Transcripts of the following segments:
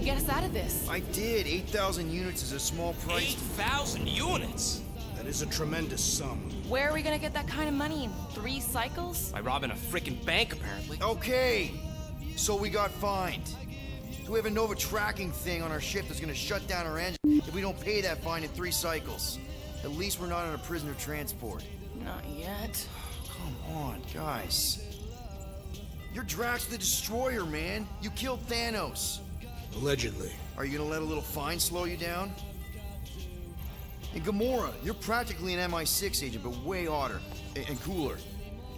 get us out of this. I did. 8,000 units is a small price. 8,000 units? That is a tremendous sum. Where are we gonna get that kind of money in 3 cycles? By robbing a frickin' bank, apparently. Okay, so we got fined. So we have a Nova tracking thing on our ship that's gonna shut down our engine if we don't pay that fine in 3 cycles. At least we're not on a prisoner transport. Not yet. Come on, guys. You're Drax the Destroyer, man. You killed Thanos. Allegedly. Are you gonna let a little fine slow you down? And Gamora, you're practically an MI6 agent, but way hotter and cooler.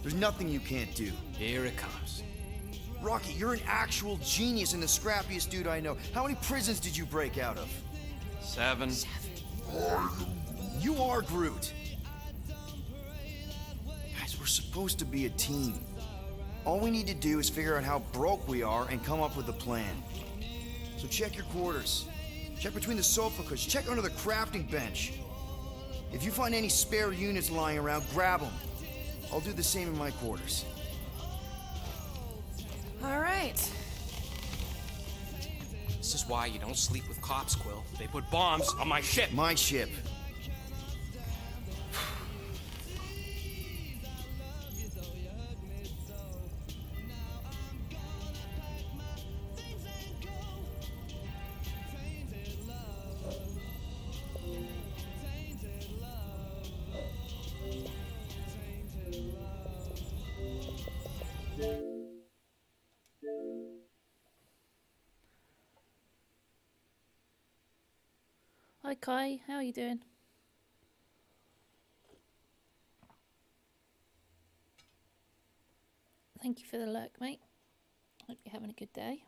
There's nothing you can't do. Here it comes. Rocky, you're an actual genius and the scrappiest dude I know. How many prisons did you break out of? 7. You are Groot. Guys, we're supposed to be a team. All we need to do is figure out how broke we are and come up with a plan. So check your quarters. Check between the sofa cushions. Check under the crafting bench. If you find any spare units lying around, grab them. I'll do the same in my quarters. All right. This is why you don't sleep with cops, Quill. They put bombs on my ship. My ship. Hi Kai, how are you doing? Thank you for the lurk, mate. Hope you're having a good day.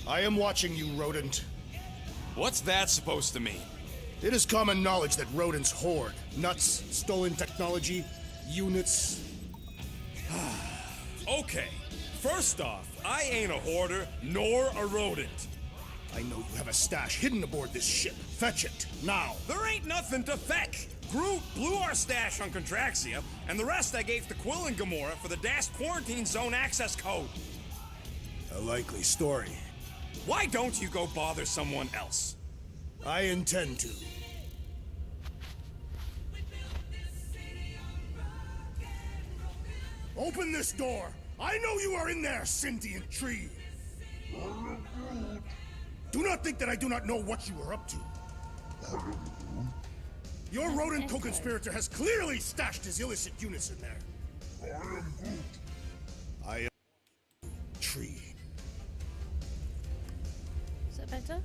I am watching you, rodent. What's that supposed to mean? It is common knowledge that rodents hoard nuts, stolen technology, units. Okay, first off, I ain't a hoarder nor a rodent. I know you have a stash hidden aboard this ship. Fetch it, now. There ain't nothing to fetch. Groot blew our stash on Contraxia, and the rest I gave to Quill and Gamora for the DAS quarantine zone access code. A likely story. Why don't you go bother someone else? I intend to. Open this door! I know you are in there, sentient tree! Do not think that I do not know what you are up to. Your rodent co-conspirator has clearly stashed his illicit units in there. I am tree. Is that better?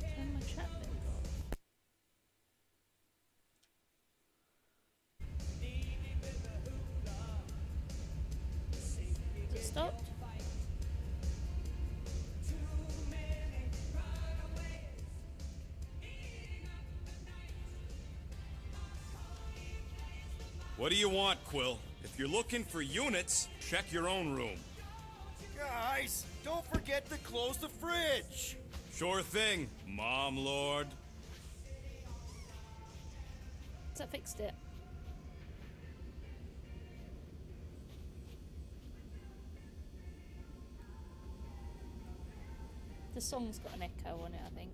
Turn my chat bit off. Has it stopped? What do you want, Quill? If you're looking for units, check your own room. Guys, don't forget to close the fridge. Sure thing, Mom Lord. So I fixed it. The song's got an echo on it, I think.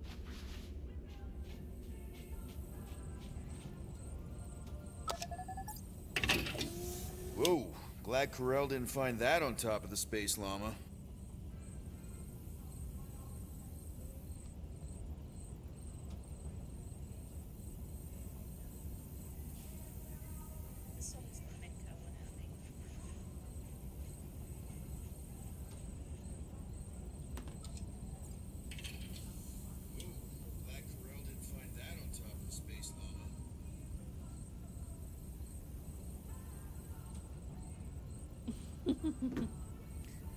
Whoa, glad Carell didn't find that on top of the space llama.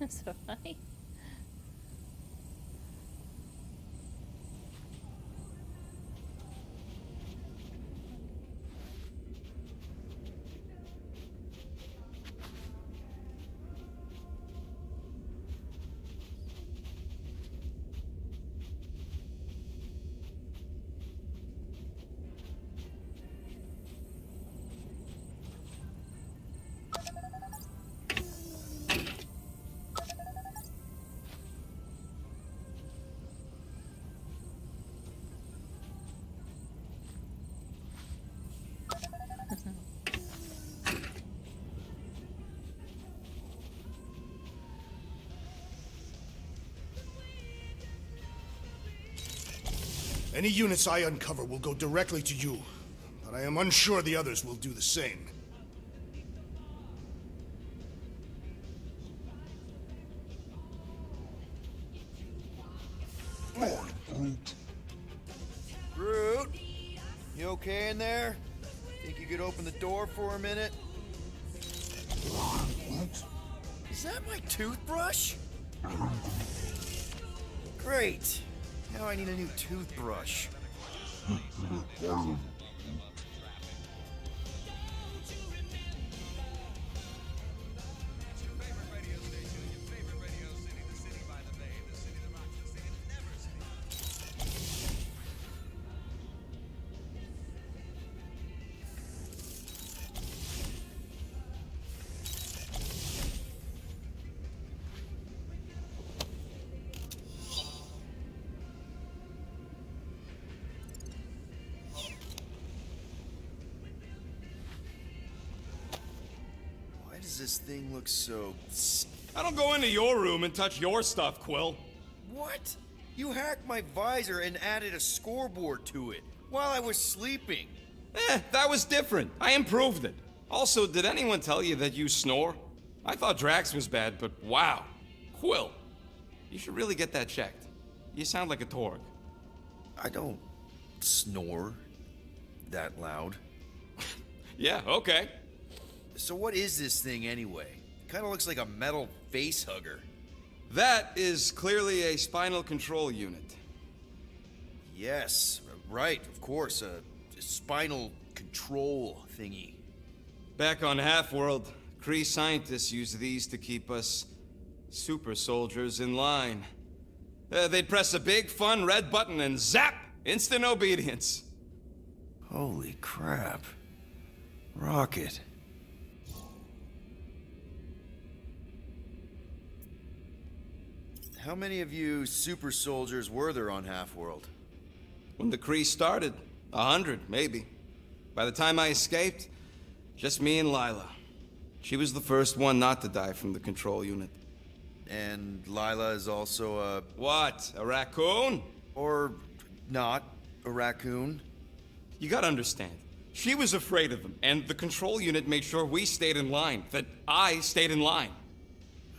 That's alright. Any units I uncover will go directly to you, but I am unsure the others will do the same. Groot, you okay in there? Think you could open the door for a minute? Is that my toothbrush? Great. Now I need a new toothbrush. Why does this thing look so... I don't go into your room and touch your stuff, Quill. What? You hacked my visor and added a scoreboard to it while I was sleeping. That was different. I improved it. Also, did anyone tell you that you snore? I thought Drax was bad, but wow. Quill, you should really get that checked. You sound like a Torg. I don't snore that loud. Yeah, okay. So what is this thing anyway? Kind of looks like a metal face hugger. That is clearly a spinal control unit. Yes, right, of course, a spinal control thingy. Back on Half-World, Kree scientists used these to keep us super soldiers in line. They'd press a big, fun red button and zap! Instant obedience. Holy crap. Rocket. How many of you super soldiers were there on Half-World? When the Kree started, 100, maybe. By the time I escaped, just me and Lila. She was the first one not to die from the control unit. And Lila is also a... What? A raccoon? Or not a raccoon? You gotta understand. She was afraid of them, and the control unit made sure we stayed in line. That I stayed in line.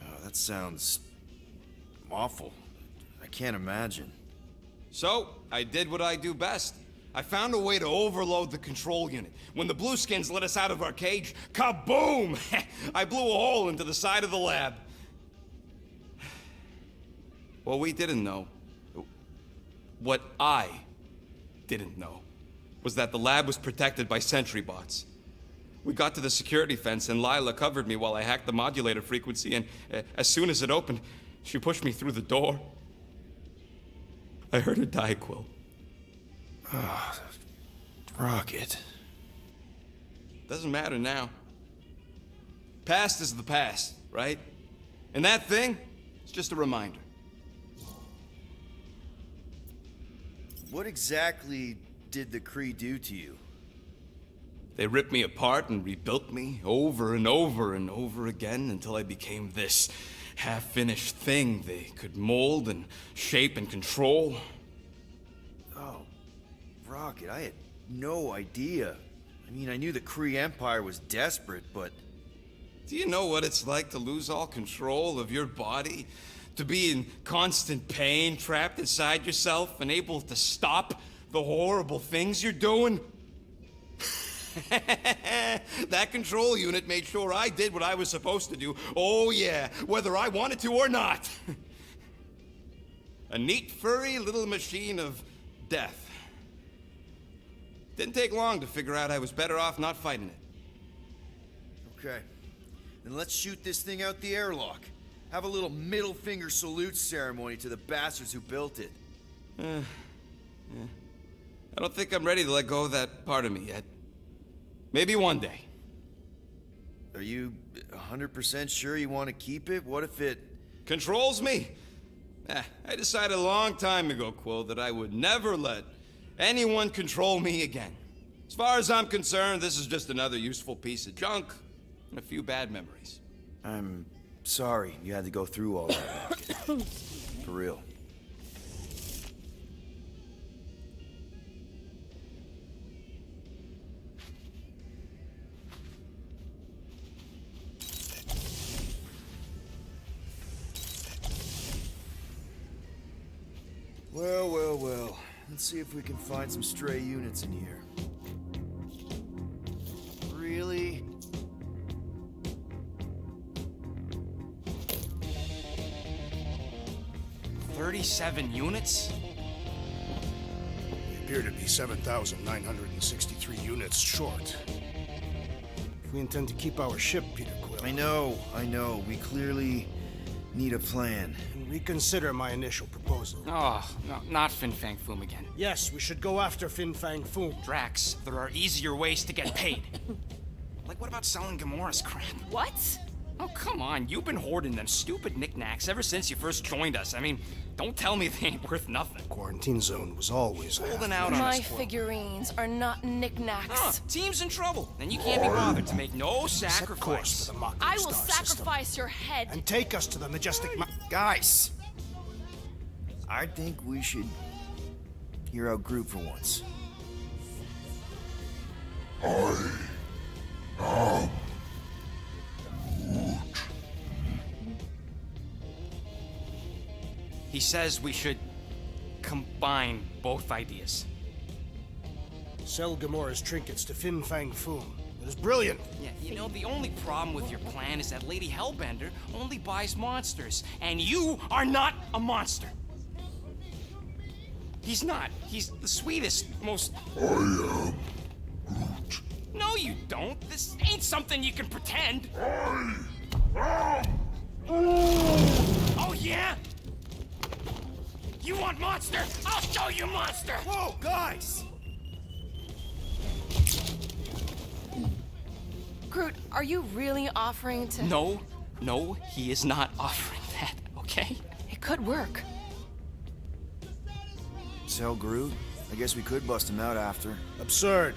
Oh, that sounds... awful. I can't imagine. So, I did what I do best. I found a way to overload the control unit. When the Blueskins let us out of our cage, kaboom! I blew a hole into the side of the lab. What we didn't know, what I didn't know, was that the lab was protected by sentry bots. We got to the security fence and Lila covered me while I hacked the modulator frequency, and as soon as it opened, she pushed me through the door. I heard her die, Quill. Oh, Rocket. Doesn't matter now. Past is the past, right? And that thing, it's just a reminder. What exactly did the Kree do to you? They ripped me apart and rebuilt me over and over and over again until I became this half-finished thing they could mold and shape and control. Oh, Rocket, I had no idea. I mean, I knew the Kree Empire was desperate, but... Do you know what it's like to lose all control of your body? To be in constant pain, trapped inside yourself, unable to stop the horrible things you're doing? That control unit made sure I did what I was supposed to do. Oh, yeah, whether I wanted to or not. A neat, furry little machine of death. Didn't take long to figure out I was better off not fighting it. Okay. Then let's shoot this thing out the airlock. Have a little middle finger salute ceremony to the bastards who built it. I don't think I'm ready to let go of that part of me yet. Maybe one day. Are you 100% sure you want to keep it? What if it... Controls me? I decided a long time ago, Quill, that I would never let anyone control me again. As far as I'm concerned, this is just another useful piece of junk and a few bad memories. I'm sorry you had to go through all that. For real. Well. Let's see if we can find some stray units in here. Really? $37 units? We appear to be 7,963 units short. If we intend to keep our ship, Peter Quill, I know. We clearly need a plan. reconsider my initial proposal. Oh, no, not Fin Fang Foom again. Yes, we should go after Fin Fang Foom. Drax, there are easier ways to get paid. Like, what about selling Gamora's crap? What? Oh, come on. You've been hoarding them stupid knickknacks ever since you first joined us. I mean, don't tell me they ain't worth nothing. Quarantine zone was always Holding out on My us, Quill. figurines are not knickknacks. Team's in trouble, and you can't be bothered to make no Set course sacrifice. for the Mocking I will Star sacrifice system your head. and take us to the majestic. Guys! I think we should hear out Groot for once. He says we should combine both ideas. Sell Gamora's trinkets to Fin Fang Foom. It is brilliant. Yeah, you know, the only problem with your plan is that Lady Hellbender only buys monsters, and you are not a monster. He's not. He's the sweetest, most... I am Groot. No, you don't. This ain't something you can pretend. Oh, yeah? You want monster? I'll show you monster! Whoa, guys! Groot, are you really offering to... No, he is not offering that, okay? It could work. Sell Groot? I guess we could bust him out after. Absurd.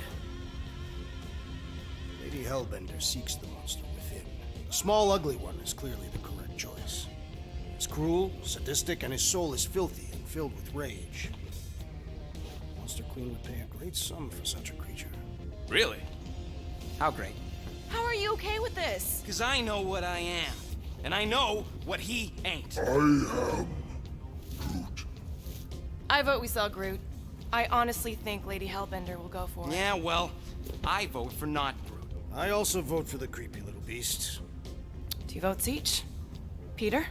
Lady Hellbender seeks the monster within. The small, ugly one is clearly the correct choice. It's cruel, sadistic, and his soul is filthy and filled with rage. Monster Queen would pay a great sum for such a creature. Really? How great? How are you okay with this? Because I know what I am. And I know what he ain't. I vote we sell Groot. I honestly think Lady Hellbender will go for it. Yeah, well, I vote for not Groot. I also vote for the creepy little beast. 2 votes each. Peter?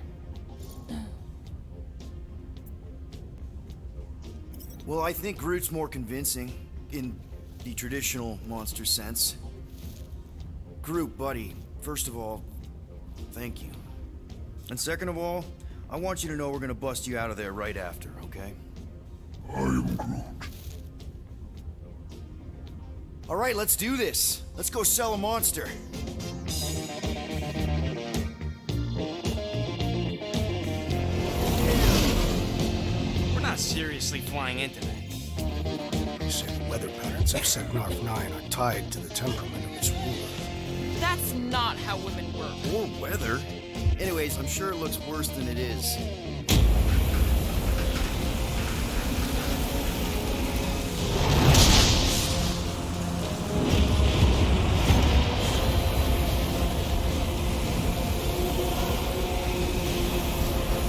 Well, I think Groot's more convincing, in the traditional monster sense. Groot, buddy, first of all, thank you. And second of all, I want you to know we're gonna bust you out of there right after, okay? I am Groot. All right, let's do this. Let's go sell a monster. We're not seriously flying into that. They say the weather patterns of Seknarf 9 are tied to the temperament of its ruler. That's not how women work. Or weather. Anyways, I'm sure it looks worse than it is.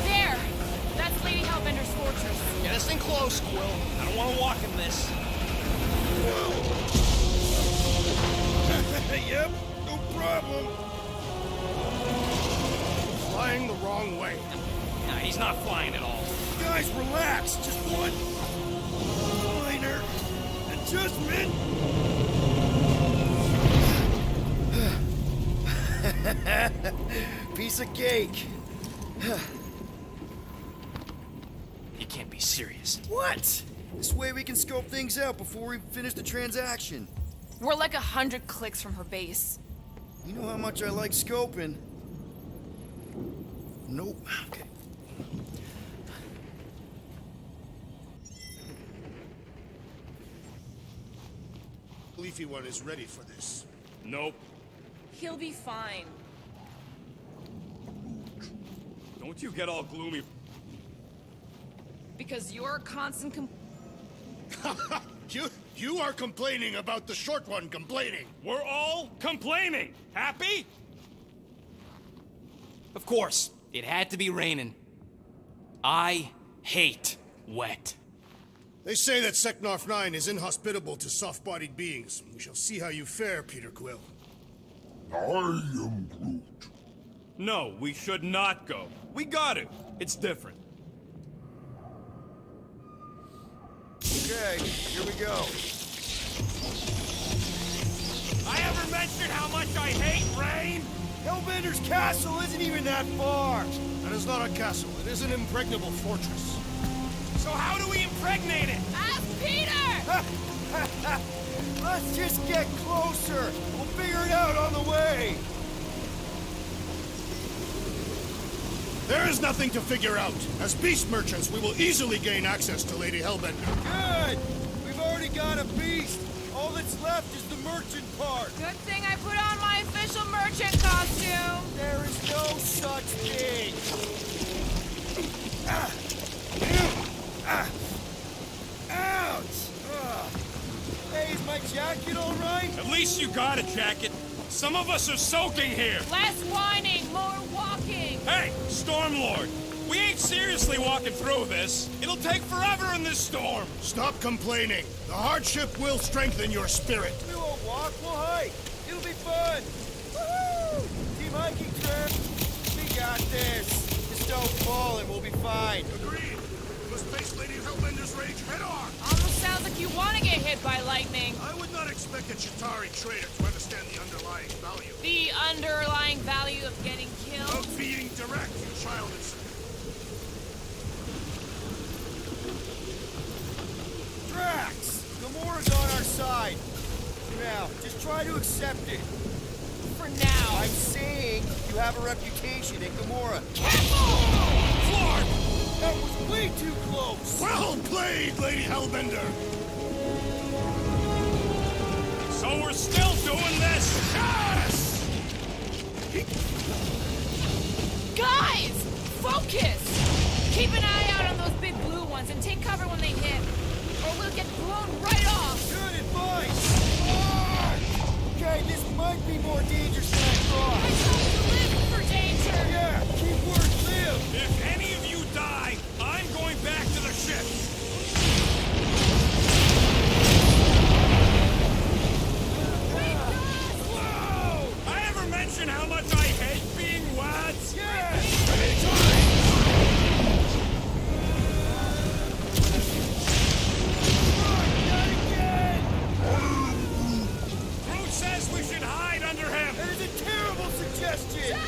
There! That's Lady Hellbender's fortress. Get us in close, Quill. I don't want to walk in this. Yep, no problem. Flying the wrong way. Nah, he's not flying at all. Guys, relax. Just one minor adjustment. Piece of cake. You can't be serious. What? This way we can scope things out before we finish the transaction. We're like 100 clicks from her base. You know how much I like scoping. Nope. Okay. Leafy one is ready for this. Nope. He'll be fine. Don't you get all gloomy. Because you're a constant You are complaining about the short one complaining. We're all complaining. Happy? Of course, it had to be raining. I hate wet. They say that Seknarf 9 is inhospitable to soft-bodied beings. We shall see how you fare, Peter Quill. I am Groot. No, we should not go. We got it. It's different. Okay, here we go. I ever mentioned how much I hate rain? Hellbender's castle isn't even that far. That is not a castle. It is an impregnable fortress. So how do we impregnate it? Ask Peter! Let's just get closer. We'll figure it out on the way. There is nothing to figure out. As beast merchants, we will easily gain access to Lady Hellbender. Good. We've already got a beast. All that's left is the merchant part. Good thing I put on my official merchant costume. There is no such thing. Ouch! Hey, is my jacket all right? At least you got a jacket. Some of us are soaking here. Less whining, more walking. Hey, Stormlord, we ain't seriously walking through this. It'll take forever in this storm. Stop complaining. The hardship will strengthen your spirit. We won't walk, we'll hike. It'll be fun. Woohoo! Team hiking trip. We got this. Just don't fall and we'll be fine. Agreed. We must face Lady Hellbender's rage head-on. Almost sounds like you want to get hit by lightning. I would not expect a Chitauri trader to understand the underlying value. The underlying value of getting killed. Of being direct, you child insect. Drax! Gamora's on our side. Now, just try to accept it. For now. I'm saying you have a reputation in Gamora. Lord! That was way too close! Well played, Lady Hellbender. So we're still doing this? Yes! Guys! Focus! Keep an eye out on those big blue ones and take cover when they hit. Or we'll get blown right off. Good advice! Okay, this might be more dangerous than I thought. I tried to live for danger. Yeah, keep word live! If any of you die, I'm going back to the ship. Whoa! I ever mention how much I hate being wet? Yeah! Not again! Groot says we should hide under him. That is a terrible suggestion!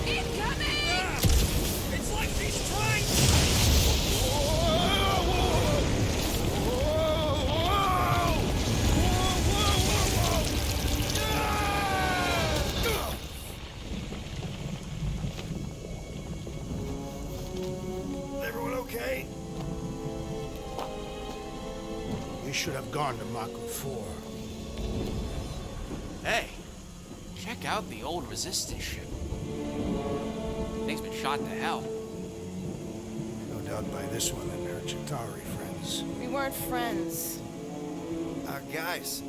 Incoming! Ah, it's like he's trying. Everyone okay? We should have gone to Maku 4. Hey, check out the old Resistance ship. Thing's been shot to hell. No doubt by this one and her Chitauri friends. We weren't friends. Guys,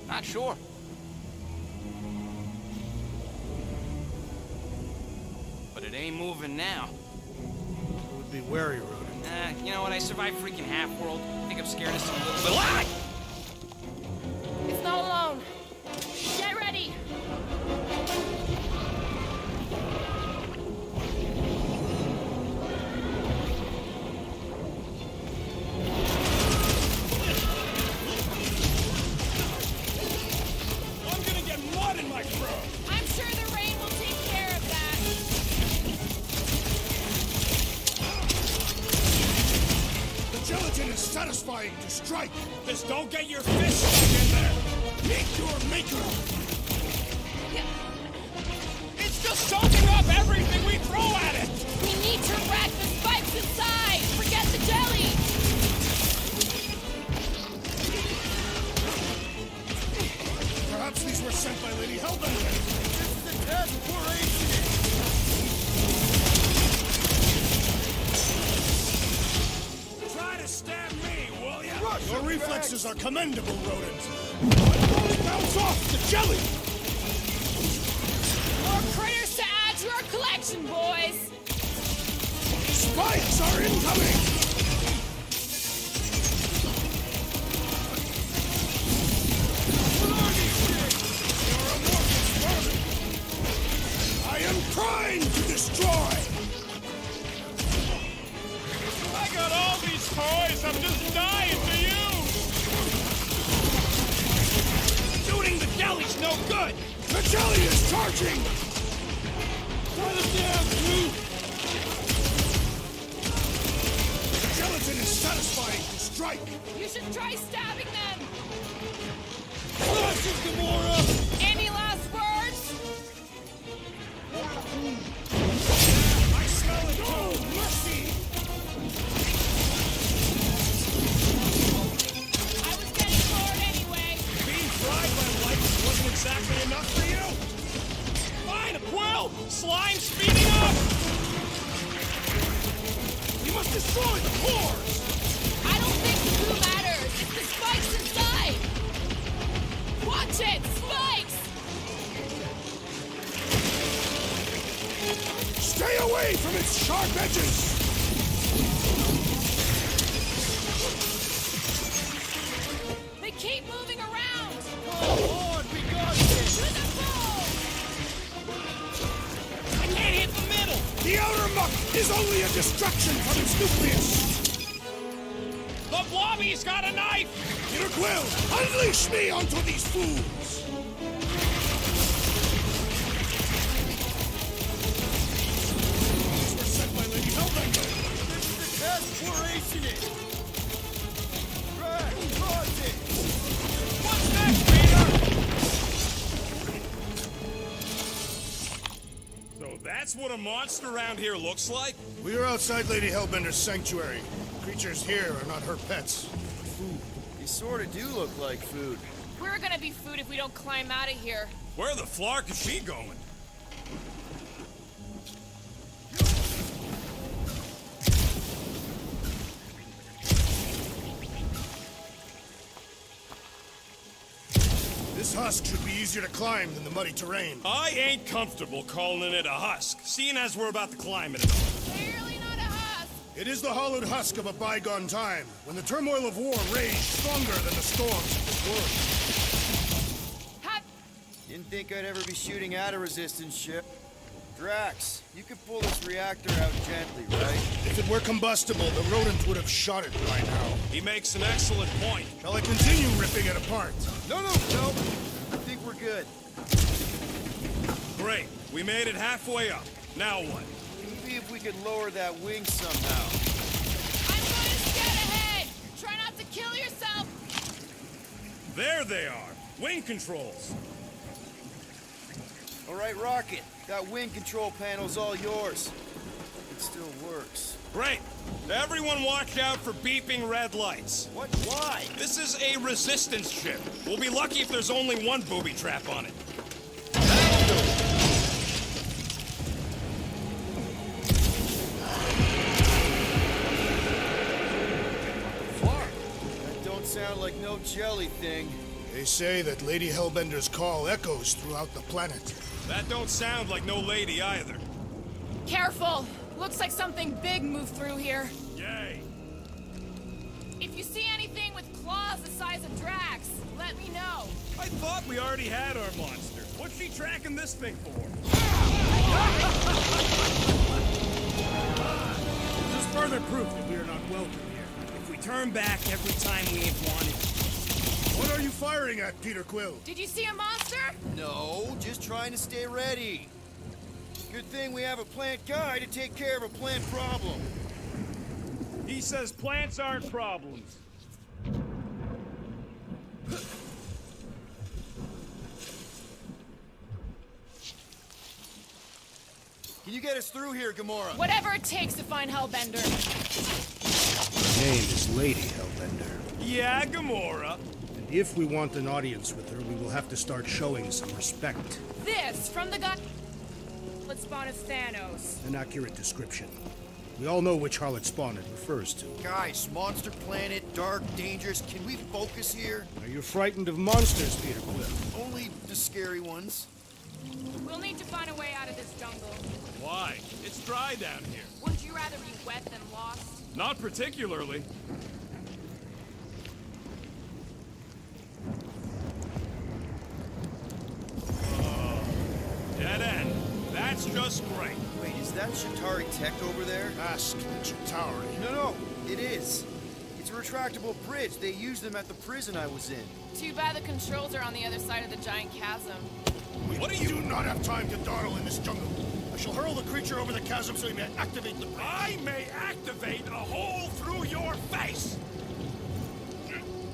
Not sure. It ain't moving now. Would be wary, Rodent. You know what? I survived freaking half-world. I think I'm scared of some little bit. Ah! It's not alone. Get ready. I'm gonna get mud in my throat. I'm sure the rain will take care of that. The gelatin is satisfying to strike. Just don't get your fish stuck in there. Meet your maker. It's just soaking up everything we throw at it. We need to rack the spikes inside. Forget the jelly. Perhaps these were sent by Lady Hellbender. This is the task for Try to stab me, will ya? Your reflexes are commendable, Rodent. But bounce off the jelly! More critters to add to our collection, boys. Spikes are incoming! I am trying to destroy! I got all these toys. I'm just dying to use. Shooting the jelly's no good. The jelly is charging! Turn it down, dude. The gelatin is satisfying to strike! You should try stabbing them. Flash Gamora. Any last words? I smell it. Oh, mercy! I was getting bored anyway. Being fried by lights wasn't exactly enough for you? Fine, a quill! Slime speeding up! We must destroy the cores! I don't think the glue matters. It's the spikes inside. Watch it, spikes! Stay away from its sharp edges! They keep moving around. Lord, we got this! To the pole! I can't hit the middle! The outer muck is only a distraction from its nucleus! The blobby's got a knife! Peter Quill, unleash me onto these fools! These were sent by Lady Hellbender. This is the task for acing it. Right, What's next, Peter? So that's what a monster around here looks like? We are outside Lady Hellbender's sanctuary. Creatures here are not her pets. You sort of do look like food. We're gonna be food if we don't climb out of here. Where the flark is she going? This husk should be easier to climb than the muddy terrain. I ain't comfortable calling it a husk, seeing as we're about to climb it. Clearly not a husk. It is the hollowed husk of a bygone time, when the turmoil of war raged stronger than the storms of this world. Have Didn't think I'd ever be shooting at a resistance ship. Drax, you could pull this reactor out gently, right? If it were combustible, the rodent would have shot it by now. He makes an excellent point. Shall I continue ripping it apart? No. I think we're good. Great, we made it halfway up. Now what? Maybe if we could lower that wing somehow. I'm going to scout ahead. Try not to kill yourself. There they are. Wing controls. All right, Rocket. That wing control panel's all yours. It still works. Great. Everyone watch out for beeping red lights. What? Why? This is a resistance ship. We'll be lucky if there's only one booby trap on it. That don't sound like no jelly thing. They say that Lady Hellbender's call echoes throughout the planet. That don't sound like no lady either. Careful! Looks like something big moved through here. Yay! If you see anything with claws the size of Drax, let me know. I thought we already had our monsters. What's she tracking this thing for? This is further proof that we are not welcome here. If we turn back every time we ain't wanted. What are you firing at, Peter Quill? Did you see a monster? No, just trying to stay ready. Good thing we have a plant guy to take care of a plant problem. He says plants aren't problems. Can you get us through here, Gamora? Whatever it takes to find Hellbender. Her name is Lady Hellbender. Yeah, Gamora. And if we want an audience with her, we will have to start showing some respect. This, from the god... Let's spawn of Thanos. An accurate description. We all know which harlot spawn it refers to. Guys, monster planet, dark, dangerous. Can we focus here? Are you frightened of monsters, Peter Quill? Only the scary ones. We'll need to find a way out of this jungle. Why? It's dry down here. Wouldn't you rather be wet than lost? Not particularly. Dead end. That's just great. Wait, is that Shatari tech over there? Ask Chitauri. No, it is. It's a retractable bridge. They used them at the prison I was in. Too bad the controls are on the other side of the giant chasm. What do you not have time to dawdle in this jungle? I shall hurl the creature over the chasm so he may activate the bridge. I may activate a hole through your face!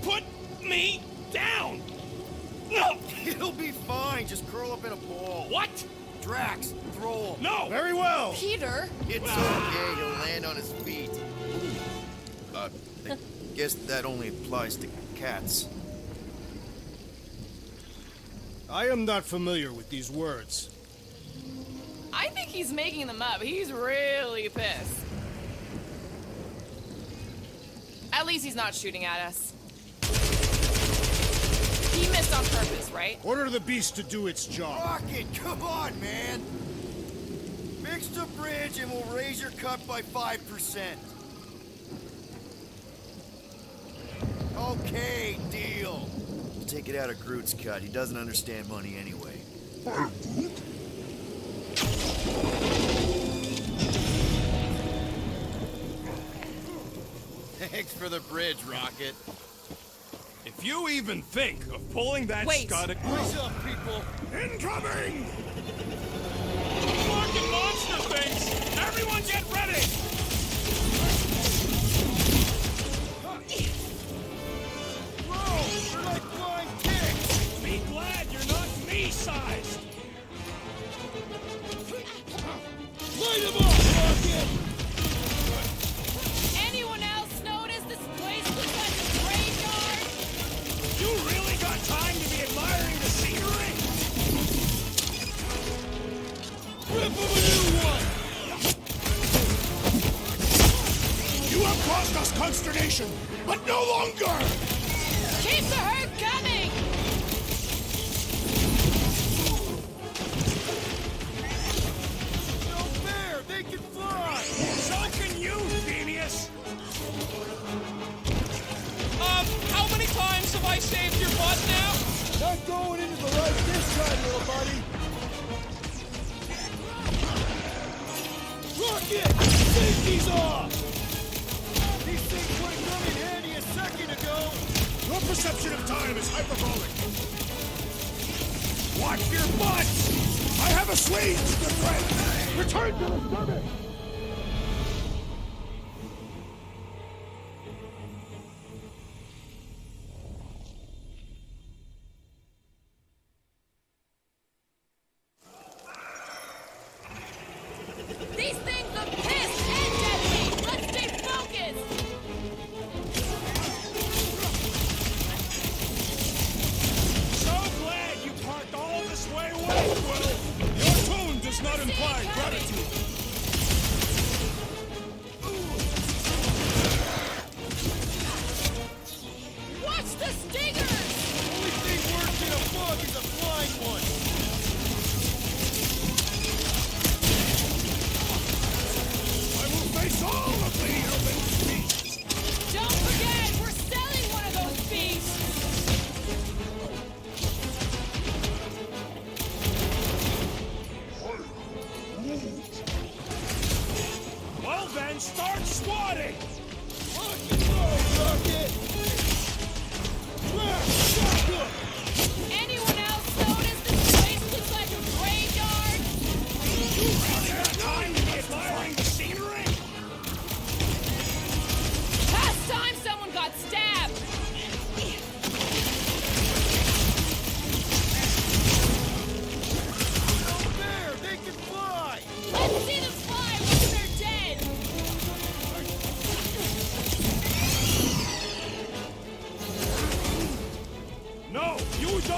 Put me down! No! It'll be fine. Just curl up in a ball. What? Drax, throw him. No! Very well! Peter? It's okay. He'll land on his feet. I guess that only applies to cats. I am not familiar with these words. I think he's making them up. He's really pissed. At least he's not shooting at us. He missed on purpose, right? Order the beast to do its job. Rocket, come on, man. Fix the bridge and we'll raise your cut by 5%. Okay, deal. We'll take it out of Groot's cut. He doesn't understand money anyway. Thanks for the bridge, Rocket. If you even think of pulling that Wait. Scott... What's up, people? Incoming! Fucking monster things! Everyone get ready! Whoa, they're like flying pigs! Be glad you're not me-sized! Light him up, Rocket! Anyone else notice this place looks like a graveyard? You really got time to be admiring the scenery? Rip him a new one! You have caused us consternation, but no longer! Keep the herd coming! No fair! They can fly! So can you, genius! How many times have I saved your butt now? Not going into the light this time, little buddy! Rocket! Safety's off! These things would have come in handy a second ago! Your perception of time is hyperbolic. Watch your butts! I have assuaged the threat! Return to the stomach! These things look pissed and deadly! Let's stay focused! So glad you parked all this way away, Quill! Your tone does not imply gratitude.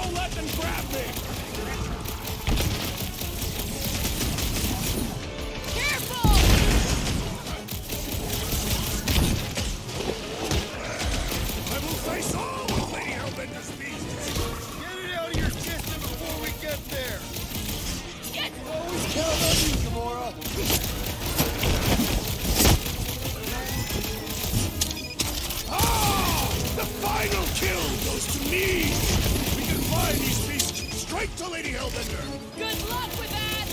don't let them grab me! Careful! I will face all of Lady Hellbender's beasts! Get it out of your system before we get there! Get... Always count on you, Gamora! Ah! The final kill goes to me! We can fly these beasts straight to Lady Hellbender! Good luck with that!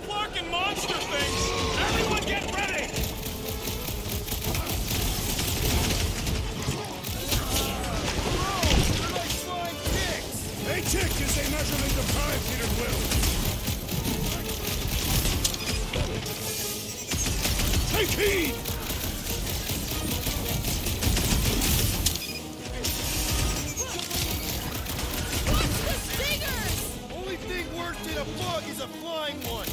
Larkin monster things! Everyone get ready! A tick is a measurement of time, Peter Quill. Take heed! Watch the stingers! Only thing worse than a bug is a flying one!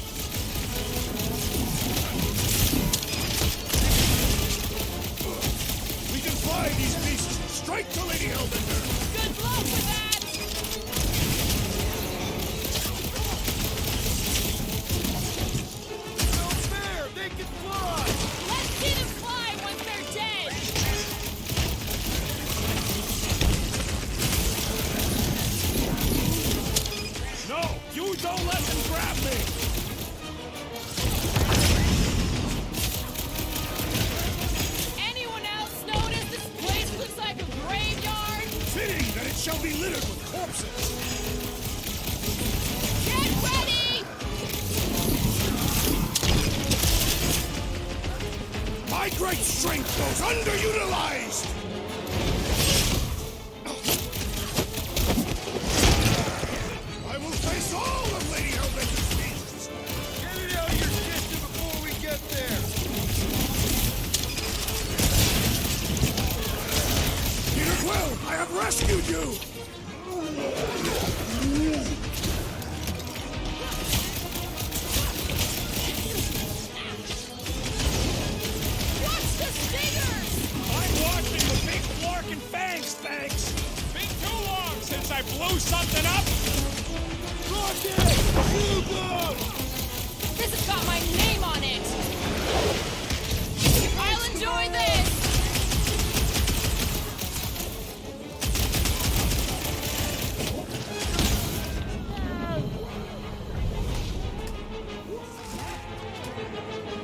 We can fly these beasts straight to Lady Hellbender! Good luck with that! No fair! They can fly! Let's see them fly once they're dead! No! You don't let them grab me! Anyone else notice this place looks like a graveyard? Fitting that it shall be littered with corpses! Get ready! My great strength goes underutilized! I will face all of Lady Hellbender's beasts! Get it out of your system before we get there! Peter Quill, I have rescued you! Watch the stingers! I'm watching the big Larkin fangs, thanks! Been too long since I blew something up! This has got my name on it! I'll enjoy this!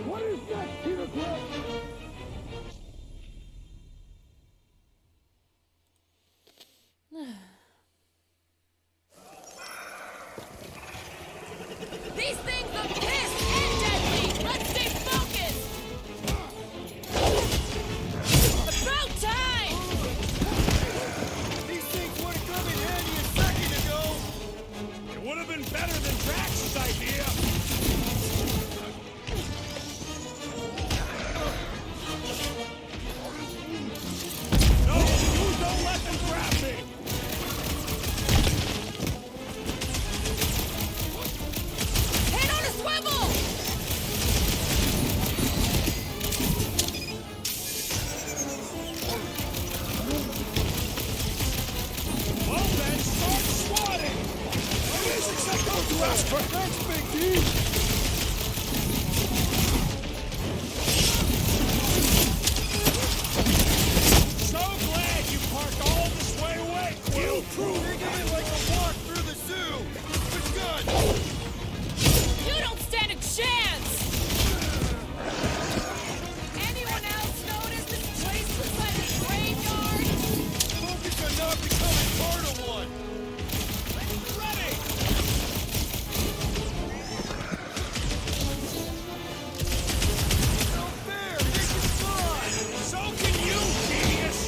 What is that, Peter Quill? These things look pissed and deadly! Let's stay focused! About time! These things would have come in handy a second ago! It would have been better than Drax's idea! No! You don't let them grab me! Head on a swivel! Well then, start swatting! It is acceptable to ask for thanks, Big D! So glad you parked all this way away, Quill! You prove Think of it like a walk through the zoo! With guns! You don't stand a chance! Anyone else notice this place looks like a graveyard? Focus on not becoming part of one! ready! No fair! They can fly! So can you, genius!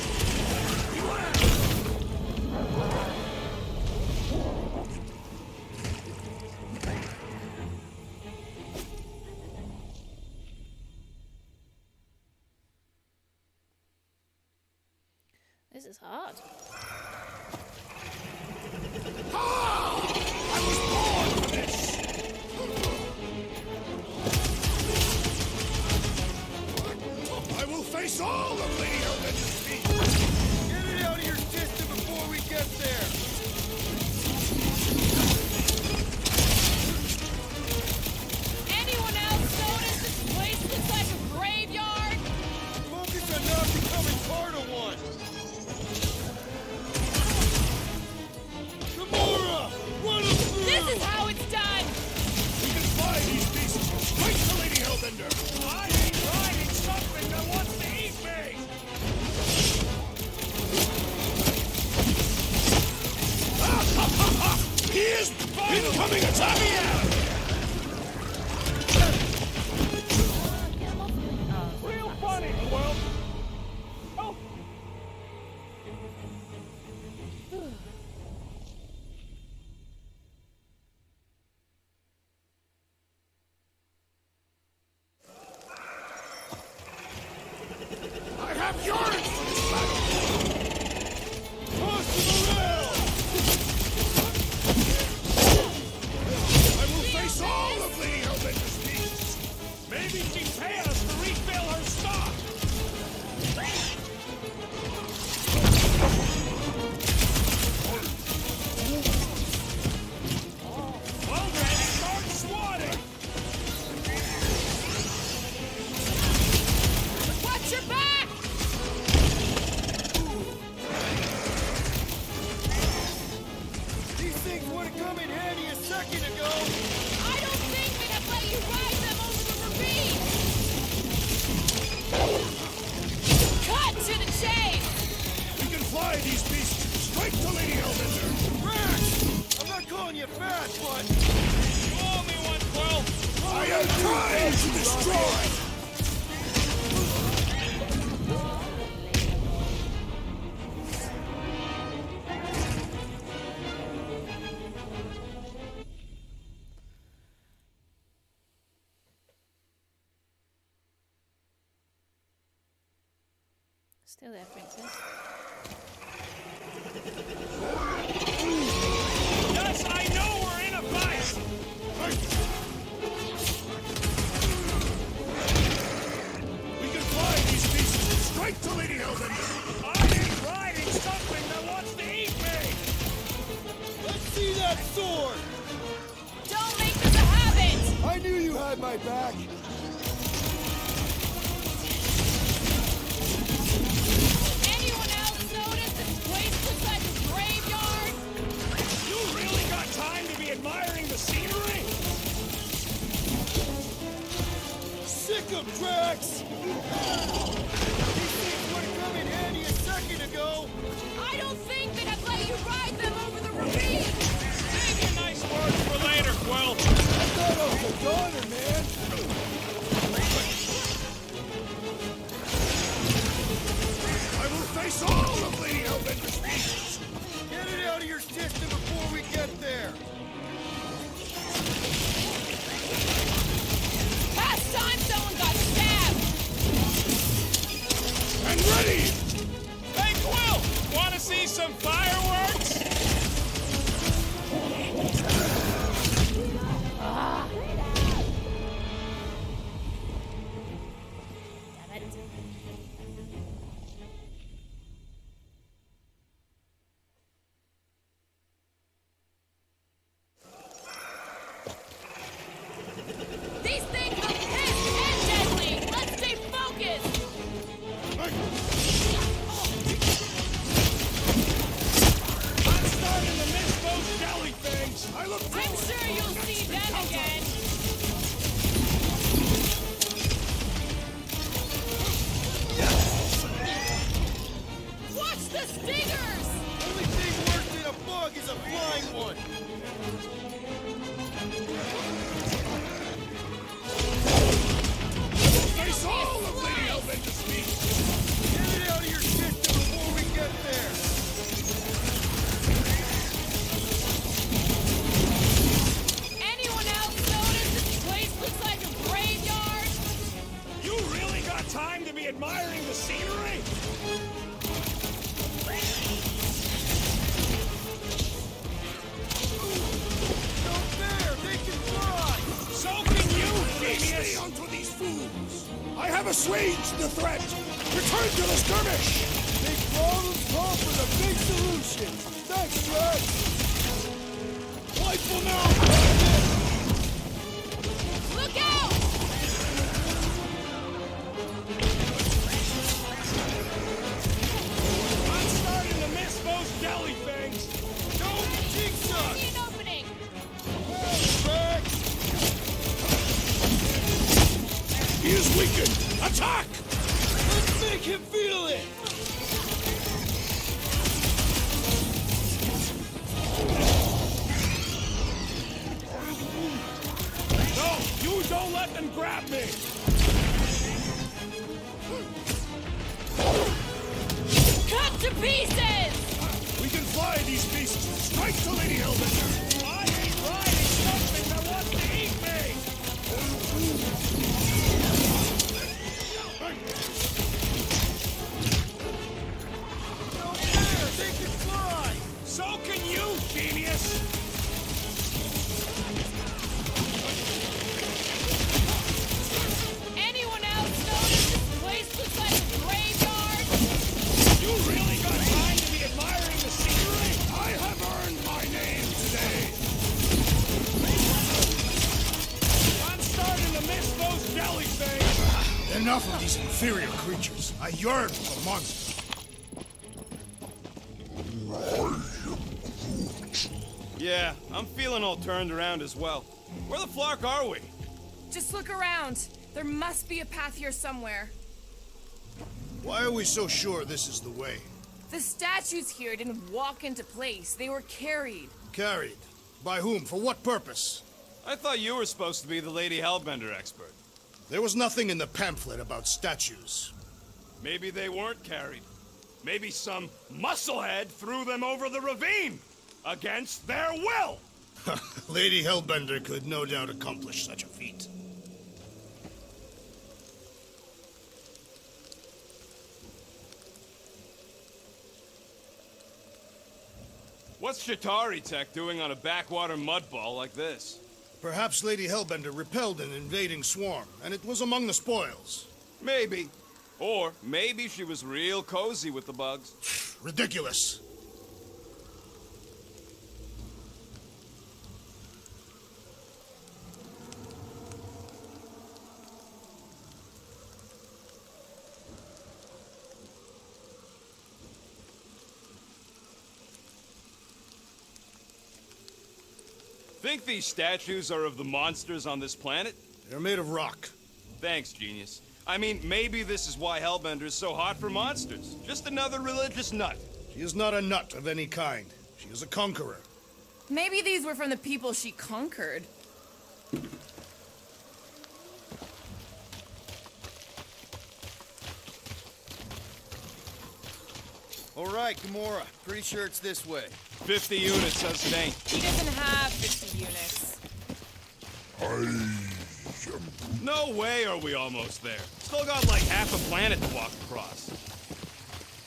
This is hard. I was born for this! I will face all of Lady Hellbender's feet! Get it out of your system before we get there! Anyone else notice this place looks like a graveyard? Focus on not becoming part of one! Gamora! Run him through! This is how it's done! We can fly these beasts straight to Lady Hellbender! I ain't riding something that wants to eat me! He is incoming attack! Real funny, Quill! Oh! I have yards for this battle! Cross to the rail! I will face all of Lady Hellbender's beasts! Maybe she'd pay us to refill her stock! Well, then, start swatting! Watch your back! These things would have come in handy a second ago! I don't think we'd have let you ride them over the ravine! Cut to the chase! We can fly these beasts straight to Lady Hellbender! Rex! I'm not calling you fat, but... Call me one, Quill! I am trying to destroy! Still there, princess. Yes, I know we're in a fight! We can fly these beasts straight to Lady Hellbender! I ain't riding something that wants to eat me! Let's see that sword! Don't make this a habit! I knew you had my back! Anyone else notice this place looks like a graveyard? You really got time to be admiring the scenery? Sick of Drax! These things would have come in handy a second ago! I don't think they'd have let you ride them over the ravine! Save your nice words for later, Quill! I thought I was a goner, man! I will face all of Lady Hellbender's beasts! Get it out of your system before we get there! Past time someone got stabbed! And ready! Hey, Quill! Want to see some fireworks? Damn it. These things are pissed and deadly! Let's stay focused! I'm starting to miss those jelly things! I look I'm forward sure to you'll those see next them encounter. again! Watch the stingers! Only thing worse than a bug is a flying one! Face all of Lady Hellbender's beasts! Get it out of your system before we get there! Anyone else notice this place looks like a graveyard? You really got time to be admiring the scenery? assuage the threat! Return to the skirmish! Big problems call for the big solutions. Thanks, Jack. Life will now! Look out! I'm starting to miss those jelly things! Don't jinx us! See an opening! He is weakened! Attack! Let's make him feel it. No! You don't let them grab me! Cut to pieces! We can fly these beasts! Strike to Lady Hellbender! I ain't riding something that wants to eat me! No fair. They can fly. So can you, genius! Anyone else notice this place looks like a graveyard? You really got time to be admiring the scenery? I have earned my name today! I'm starting to miss those jelly things! Enough of these inferior creatures. I yearn for monsters. Yeah, I'm feeling all turned around as well. Where the flark are we? Just look around. There must be a path here somewhere. Why are we so sure this is the way? The statues here didn't walk into place. They were carried. Carried. By whom? For what purpose? I thought you were supposed to be the Lady Hellbender expert. There was nothing in the pamphlet about statues. Maybe they weren't carried. Maybe some musclehead threw them over the ravine! Against their will! Lady Hellbender could no doubt accomplish such a feat. What's Shatari Tech doing on a backwater mudball like this? Perhaps Lady Hellbender repelled an invading swarm, and it was among the spoils. Maybe. Or maybe she was real cozy with the bugs. Ridiculous. Think these statues are of the monsters on this planet? They're made of rock. Thanks, genius. I mean, maybe this is why Hellbender is so hot for monsters. Just another religious nut. She is not a nut of any kind. She is a conqueror. Maybe these were from the people she conquered. All right, Gamora. Pretty sure it's this way. 50 units says it ain't. He doesn't have 50 units. No way are we almost there. Still got like half a planet to walk across.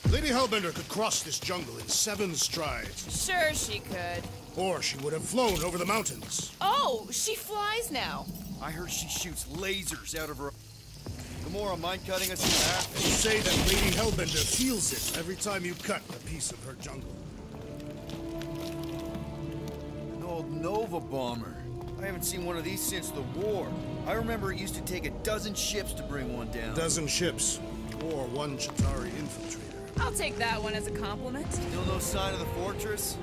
Lady Hellbender could cross this jungle in 7 strides. Sure she could. Or she would have flown over the mountains. Oh, she flies now. I heard she shoots lasers out of her... Gamora, mind cutting us in half? You say that Lady Hellbender feels it every time you cut a piece of her jungle. An old Nova bomber. I haven't seen one of these since the war. I remember it used to take a dozen ships to bring one down. A dozen ships. Or 1 Chitauri infiltrator. I'll take that one as a compliment. Still no sign of the fortress?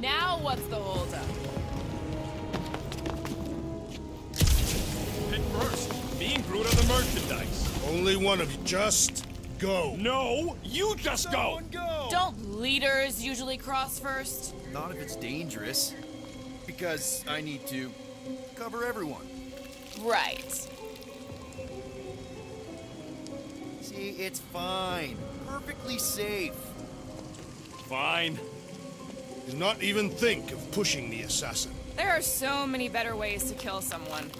Now what's the holdup? Pick first. Me and Groot are the merchandise. Only one of you. Just go. No, you just go! Someone go! Don't leaders usually cross first? Not if it's dangerous. Because I need to cover everyone. Right. See, it's fine. Perfectly safe. Fine. Do not even think of pushing the assassin. There are so many better ways to kill someone.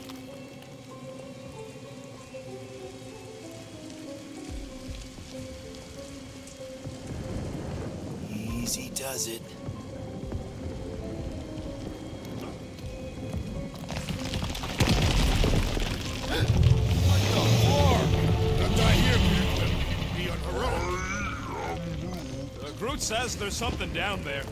Easy does it. What the Groot says there's something down there.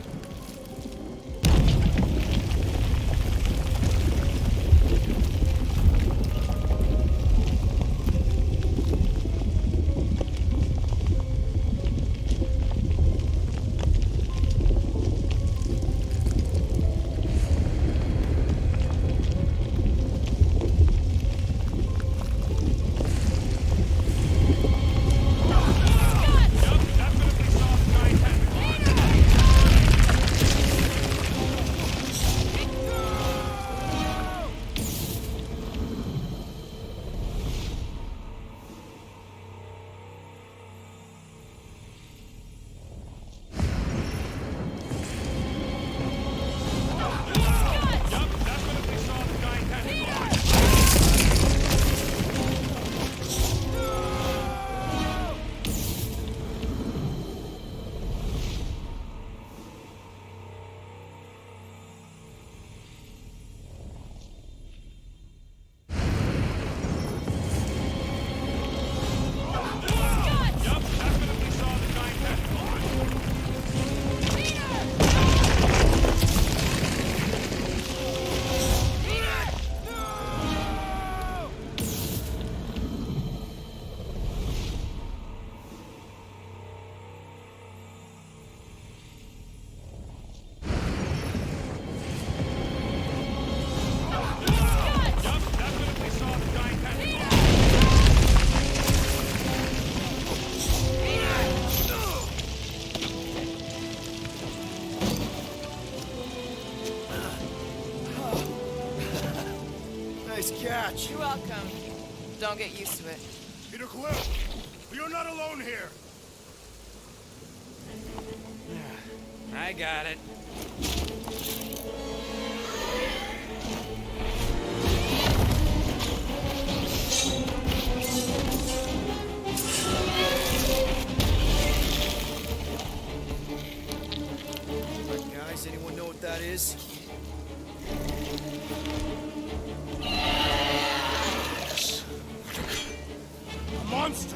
Nice catch. You're welcome. Don't get used to it. Peter Quill, you're not alone here. I got it. Right, guys, anyone know what that is? A monster.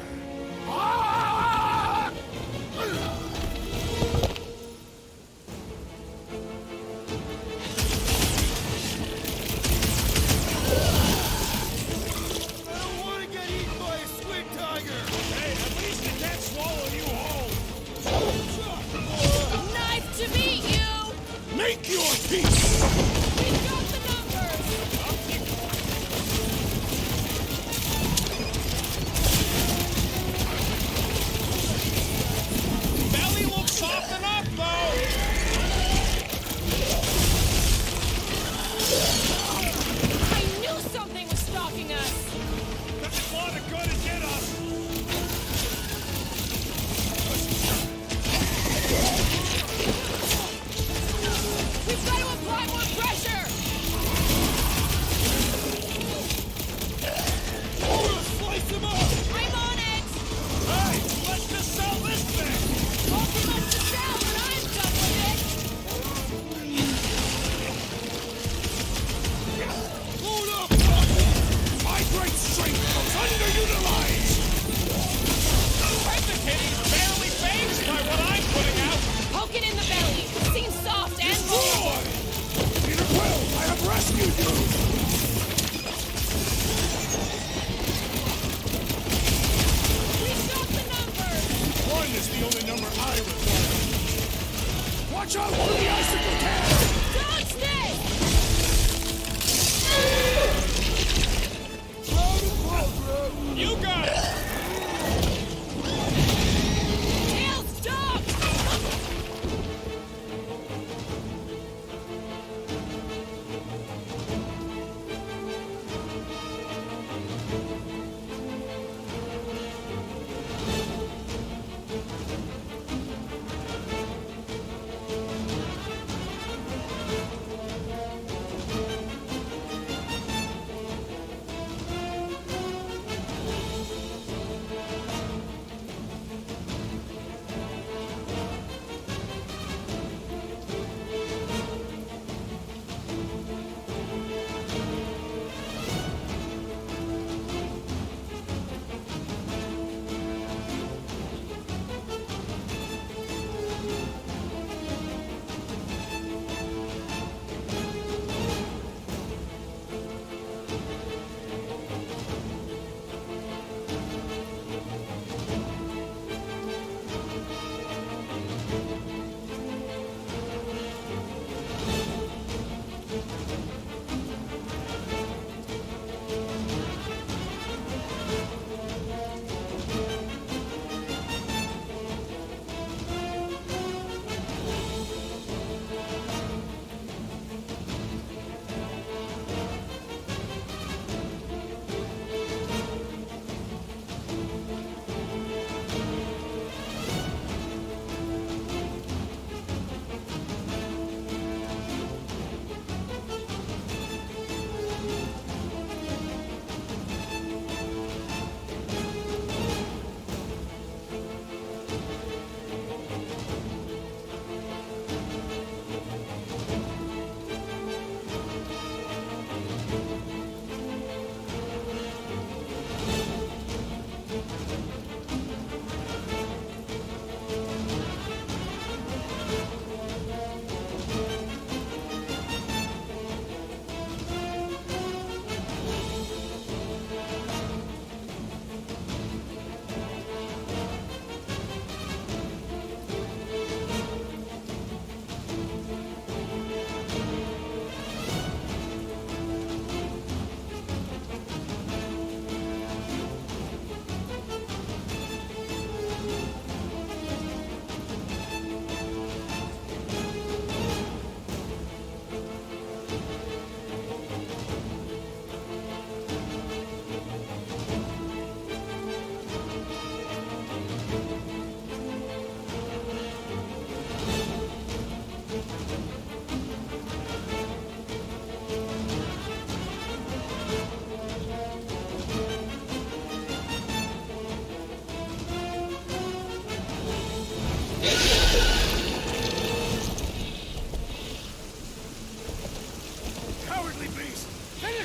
Ah!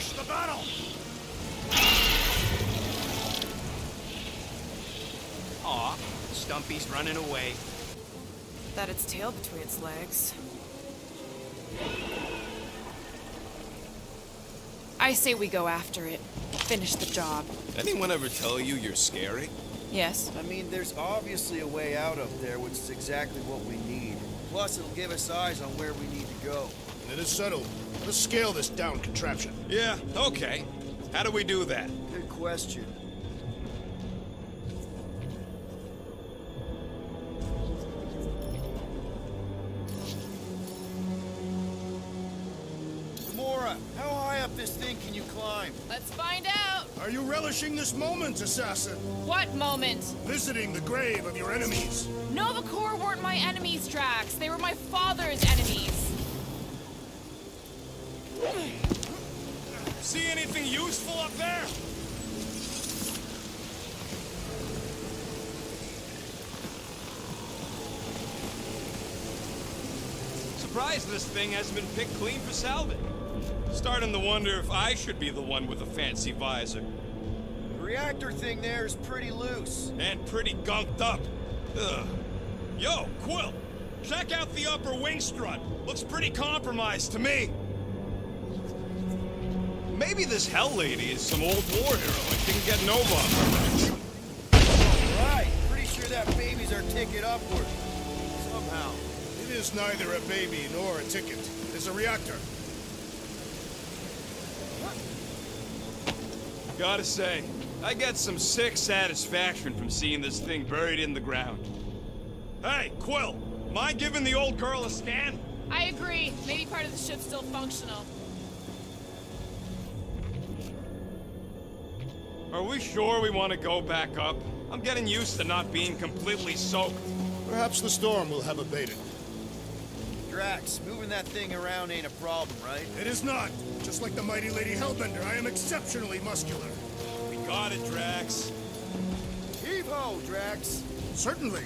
Finish the battle! Aw, Stumpy's running away. That its tail between its legs. I say we go after it. Finish the job. Anyone ever tell you you're scary? Yes. I mean, there's obviously a way out up there, which is exactly what we need. Plus, it'll give us eyes on where we need to go. It is settled. Let's scale this down contraption. Yeah, okay. How do we do that? Good question. Gamora, how high up this thing can you climb? Let's find out. Are you relishing this moment, assassin? What moment? Visiting the grave of your enemies. Nova Corps weren't my enemies, Drax. They were my father's enemies. See anything useful up there? Surprised this thing hasn't been picked clean for salvage. Starting to wonder if I should be the one with a fancy visor. The reactor thing there is pretty loose. And pretty gunked up. Ugh. Yo, Quill! Check out the upper wing strut. Looks pretty compromised to me. Maybe this Hell Lady is some old war hero and can get Nova off her back. Right, pretty sure that baby's our ticket upward. Somehow. It is neither a baby nor a ticket. It is a reactor. Gotta say, I get some sick satisfaction from seeing this thing buried in the ground. Hey, Quill, mind giving the old girl a scan? I agree. Maybe part of the ship's still functional. Are we sure we want to go back up? I'm getting used to not being completely soaked. Perhaps the storm will have abated. Drax, moving that thing around ain't a problem, right? It is not. Just like the mighty Lady Hellbender, I am exceptionally muscular. We got it, Drax. Heave-ho, Drax. Certainly.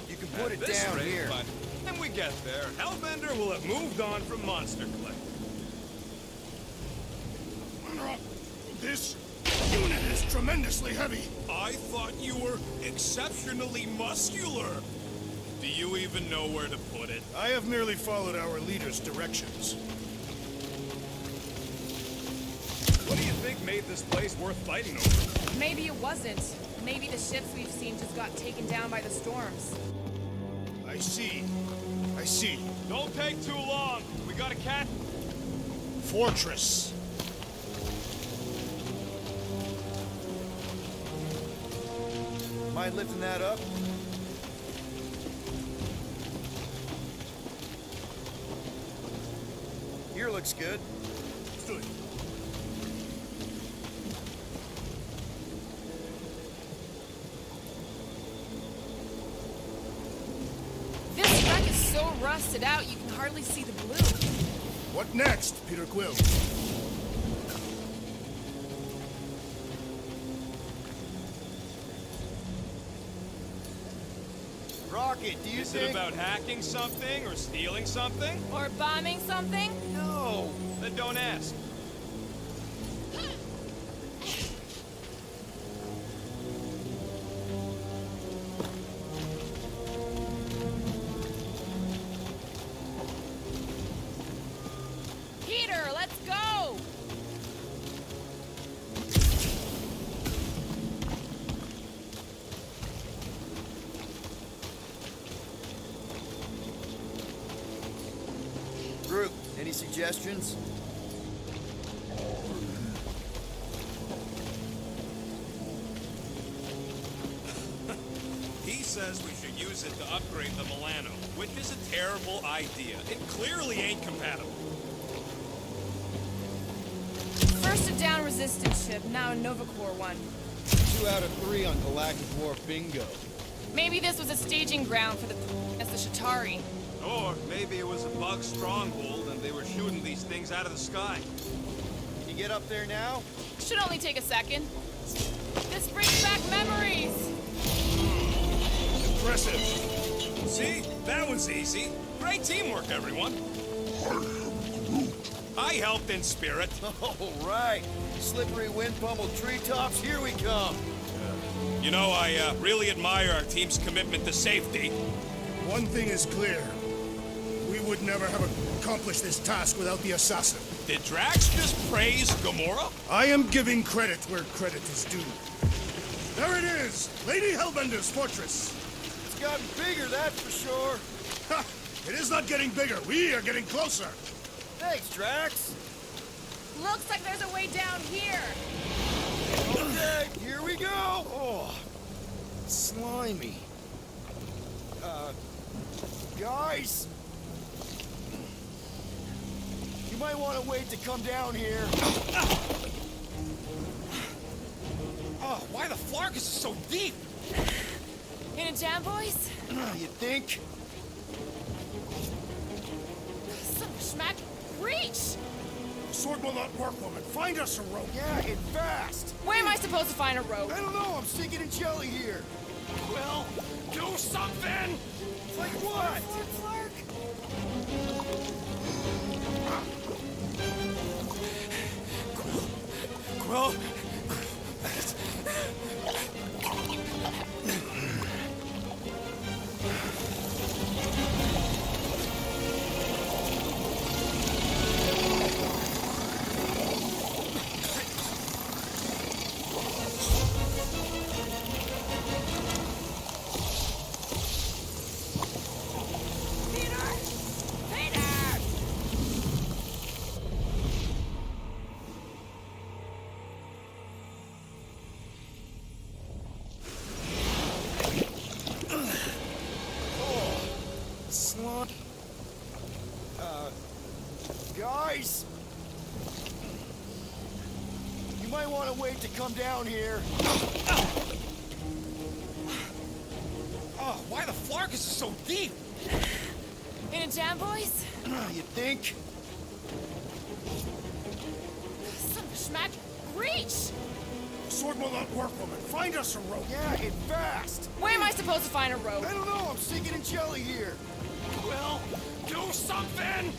You can put it At this down rate, here. But when we get there, Hellbender will have moved on from Monster Cliff. This unit is tremendously heavy. I thought you were exceptionally muscular. Do you even know where to put it? I have merely followed our leader's directions. What do you think made this place worth fighting over? Maybe it wasn't. Maybe the ships we've seen just got taken down by the storms. I see. I see. Don't take too long. We got a cat. Fortress. Mind lifting that up? Here looks good. Good. This wreck is so rusted out you can hardly see the blue. What next, Peter Quill? Rocket, do you Is think... it about hacking something or stealing something? Or bombing something? No. Then don't ask. Peter, let's go! Group, any suggestions? He says we should use it to upgrade the Milano, which is a terrible idea. It clearly ain't compatible. First a down resistance ship, now a Nova Corps one. 2 out of 3 on Galactic War bingo. Maybe this was a staging ground for the Shatari. Or maybe it was a bug stronghold and they were shooting these things out of the sky. Can you get up there now? Should only take a second. This brings back memories! Impressive. See? That was easy. Great teamwork, everyone. I helped in spirit. All right. Slippery wind pummeled treetops, here we come. You know, I really admire our team's commitment to safety. One thing is clear. We would never have accomplished this task without the assassin. Did Drax just praise Gamora? I am giving credit where credit is due. There it is! Lady Hellbender's fortress! It's gotten bigger, that's for sure. Ha! It is not getting bigger. We are getting closer. Thanks, Drax. Looks like there's a way down here. Okay, here we go. Oh, slimy. Guys, you might want to wait to come down here. Oh, why the Flarkus is so deep? In a jam, boys? You think? Some schmack. Reach! The sword will not work, woman. Find us a rope. Yeah, and fast. Where am I supposed to find a rope? I don't know, I'm sinking in jelly here. Well, do something! Like what? Quill? Guys, you might want to wait to come down here. Oh, why the Flarkus is so deep? In a jam, boys? You think? Some schmack. Reach! The sword will not work, woman. Find us a rope. Yeah, and fast. Where am I supposed to find a rope? I don't know, I'm sinking in jelly here. Quill, do something!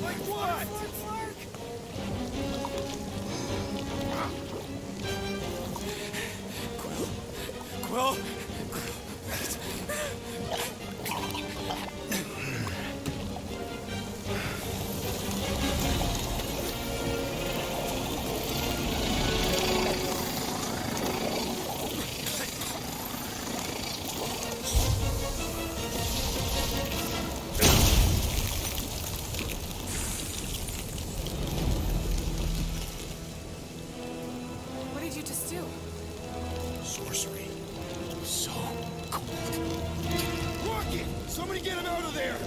Like what? Quill? What did you just do? Sorcery. So cold. Rocket! Somebody get him out of there!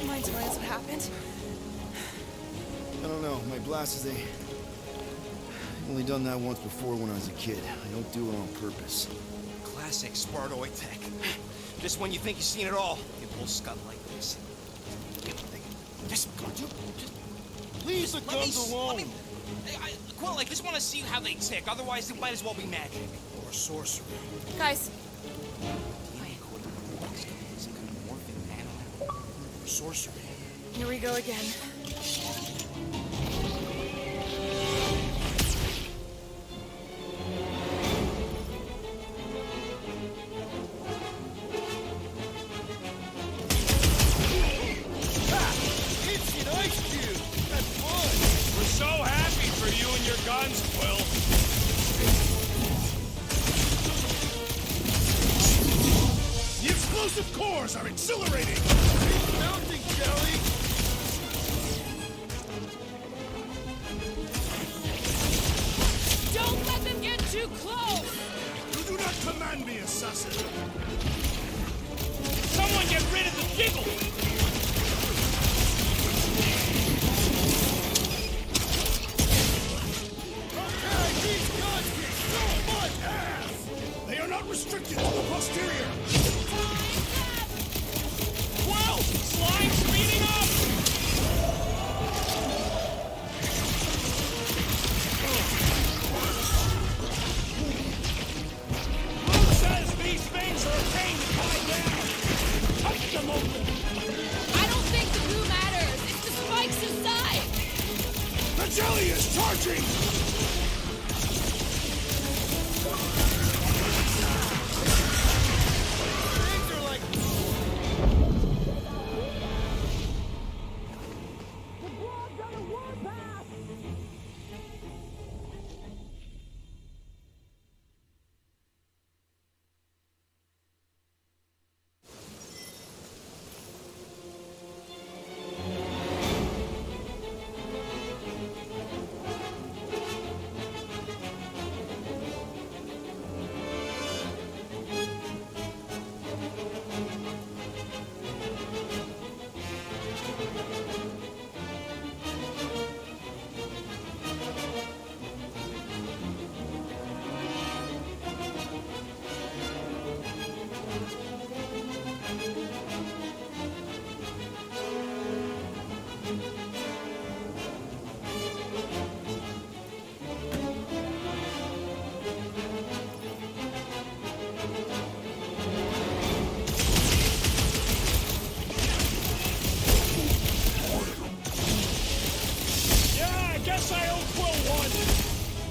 Mind telling us what happened? I don't know, my glasses, I've only done that once before when I was a kid. I don't do it on purpose. Classic Spartoid tech. Just when you think you've seen it all, you pull scud like this. Just, Leave the guns alone! Quill, I just want to see how they tick. Otherwise, it might as well be magic. Or sorcery. Guys, Or sorcery. Here we go again. It's an ice cube! That's fun! We're so happy for you and your guns, Quill. The explosive cores are exhilarating! It's melting, jelly! don't let them get too close! You do not command me, assassin! Someone get rid of the giggle! They are not restricted to the bus barrier! Well, slime speeding up! Who says these things are a pain to tie down? Touch them open! I don't think the glue matters. It's the spikes inside. The jelly is charging!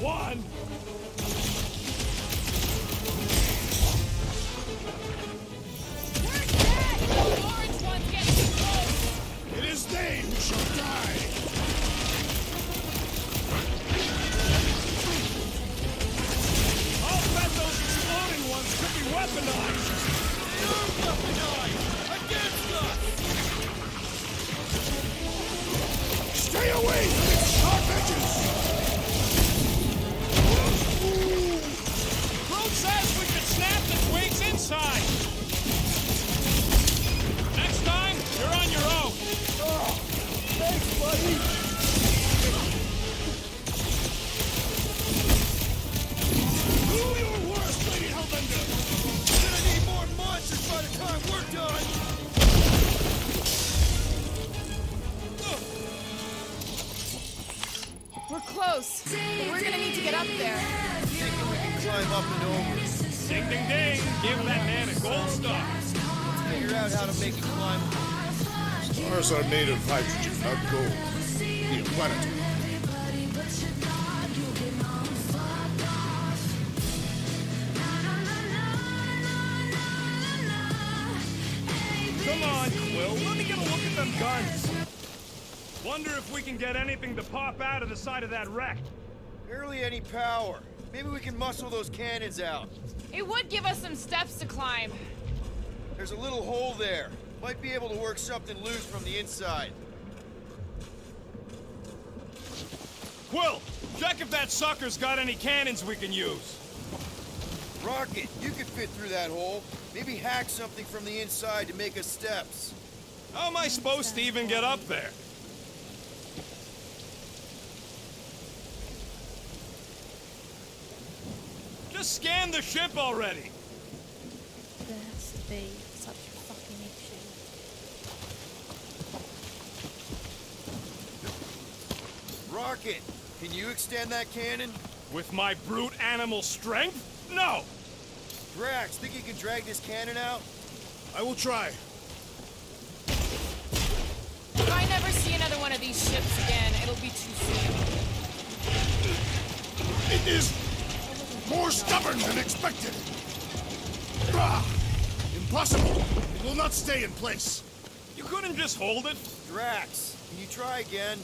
One! Where's that? The orange one's getting too close. It is they who shall die! I'll bet those exploding ones could be weaponized! They are weaponized! Against us! Stay away from its sharp edges! Groot says we could snap the twigs inside! Next time, you're on your own! Oh, thanks, buddy. Do your worst, Lady Hellbender! We're gonna need more monsters by the time we're done! We're close, but we're gonna need to get up there. Thinking we can climb up and over. Ding, ding, ding! Give that man a gold star! Figure out how to make it climb. Stars are made of hydrogen, not gold. The planet. Come on, Quill, let me get a look at them guns. Wonder if we can get anything to pop out of the side of that wreck. Barely any power. Maybe we can muscle those cannons out. It would give us some steps to climb. There's a little hole there. Might be able to work something loose from the inside. Quill, check if that sucker's got any cannons we can use. Rocket, you could fit through that hole. Maybe hack something from the inside to make us steps. How am I supposed to even get up there? Just scan the ship already. There has to be such a fucking issue. Rocket, can you extend that cannon? With my brute animal strength? No! Drax, think you can drag this cannon out? I will try. If I never see another one of these ships again, it'll be too soon. It is more stubborn than expected. Ah, impossible. It will not stay in place. You couldn't just hold it? Drax, can you try again?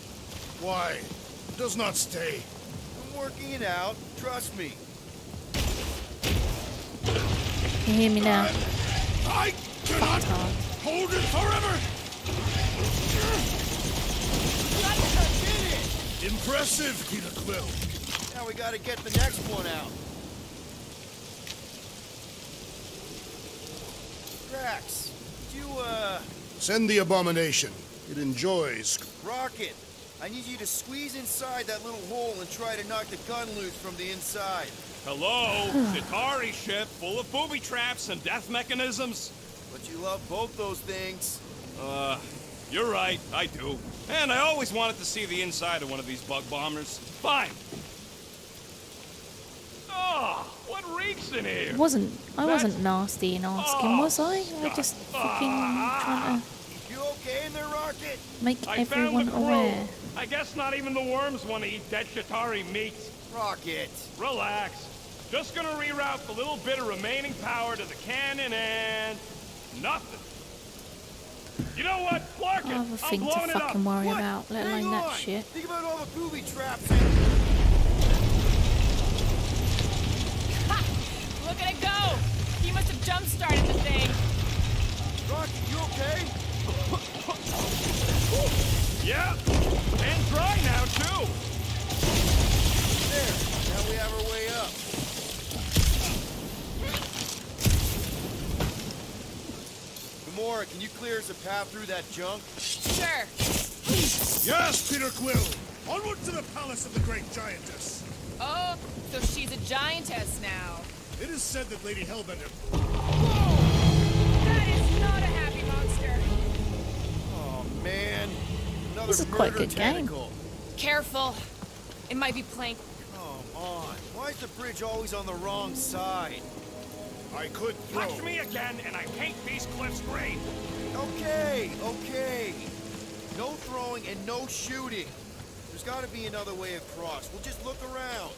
Why? It does not stay. I'm working it out. Trust me. Can you hear me now? I cannot Fuck. hold it forever. Impressive, Peter Quill. Now we gotta get the next one out. Drax, could you, Send the abomination. It enjoys. Rocket, I need you to squeeze inside that little hole and try to knock the gun loose from the inside. Hello, Chitauri ship full of booby traps and death mechanisms. But you love both those things. You're right, I do. And I always wanted to see the inside of one of these bug bombers. Fine. Oh, what reeks in here? I wasn't nasty in asking, was I? I just fucking trying to You okay in there, Rocket? make I found everyone the crew. aware. I guess not even the worms want to eat dead Chitauri meat. Rocket. Relax. Just gonna reroute the little bit of remaining power to the cannon and... nothing. You know what? Clark I it. have a I'm thing to blowing it up. fucking worry What? about, let Hang alone that on. shit. Think about all the booby traps and... Ha! Look at it go! He must have jump-started the thing. Rocket, you okay? Yeah. And dry now, too. There. Now we have our way up. Gamora, can you clear us a path through that junk? Sure. Yes, Peter Quill! Onward to the palace of the great giantess! Oh, so she's a giantess now. It is said that Lady Hellbender... That is not a happy monster. Oh, man. Another This is quite a murder good game. tentacle. Careful. It might be plank. Come on. Why is the bridge always on the wrong side? I could throw... Touch me again, and I paint these cliffs green. Okay, okay. No throwing and no shooting. There's got to be another way across. We'll just look around.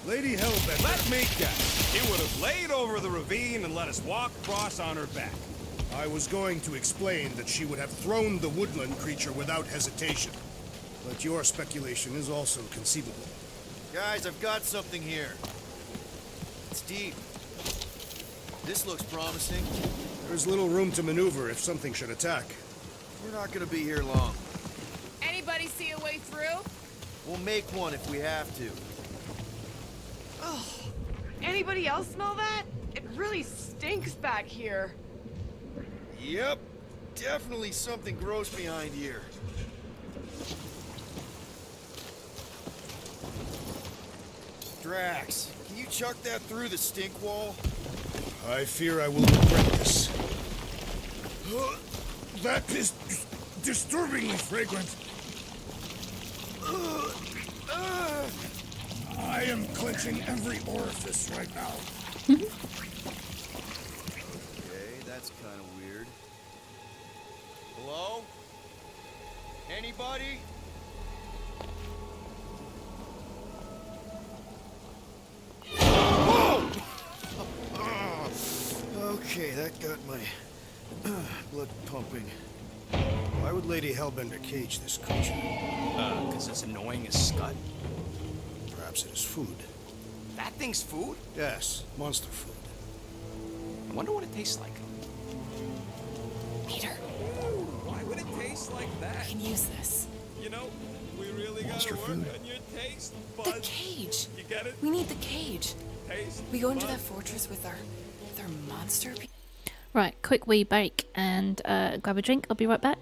Lady Hellbender... Let me guess. He would have laid over the ravine and let us walk across on her back. I was going to explain that she would have thrown the woodland creature without hesitation. But your speculation is also conceivable. Guys, I've got something here. It's deep. This looks promising. There's little room to maneuver if something should attack. We're not gonna be here long. Anybody see a way through? We'll make one if we have to. Oh, anybody else smell that? It really stinks back here. Yep. Definitely something gross behind here. Drax, can you chuck that through the stink wall? I fear I will regret this. That is disturbingly fragrant. I am clenching every orifice right now. Okay, that's kind of weird. Hello? Anybody? Whoa! Okay, that got my blood pumping. Why would Lady Hellbender cage this creature? Because it's annoying as scud. Perhaps it is food. That thing's food? Yes, monster food. I wonder what it tastes like. Peter, Why would it taste like I that? can use this. You know, we really Monster gotta work food. on your taste The buds. cage. You get it? We need the cage. Taste We go into that buds. fortress with our monster. Right, quick wee break and grab a drink. I'll be right back.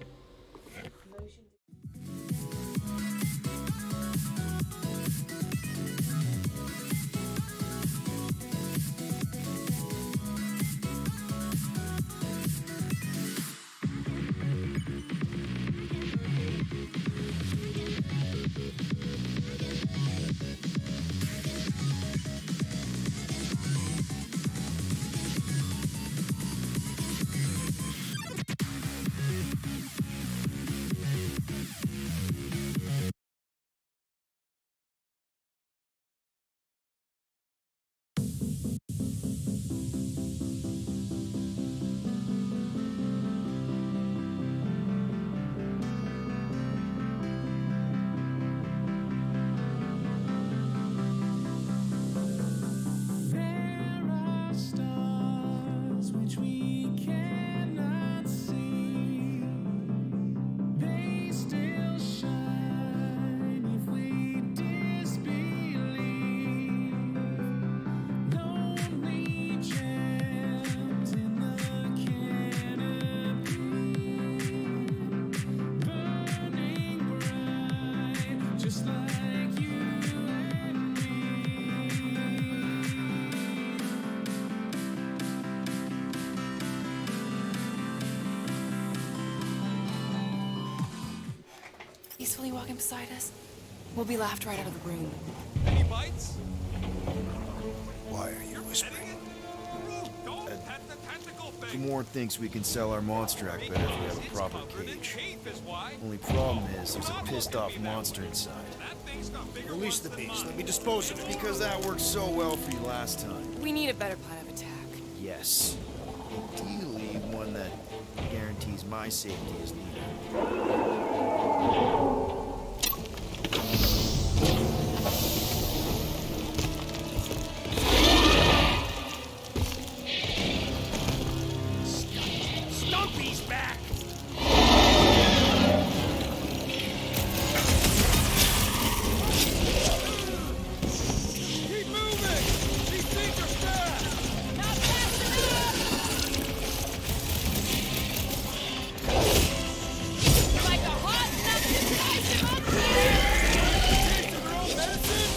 peacefully walking beside us, we'll be laughed right out of the room. Any bites? Why are you whispering? Gamorrean thinks we can sell our monster act better if we have a proper cage. Only problem is, there's a pissed off monster inside. Release the beast. Let me dispose of it. Because that worked so well for you last time. We need a better plan of attack. Yes. Ideally, one that guarantees my safety as leader. Stumpy's back! Keep moving! These things are fast! Not fast enough! Like a hot enough to slice him up there! Taste of their own medicine?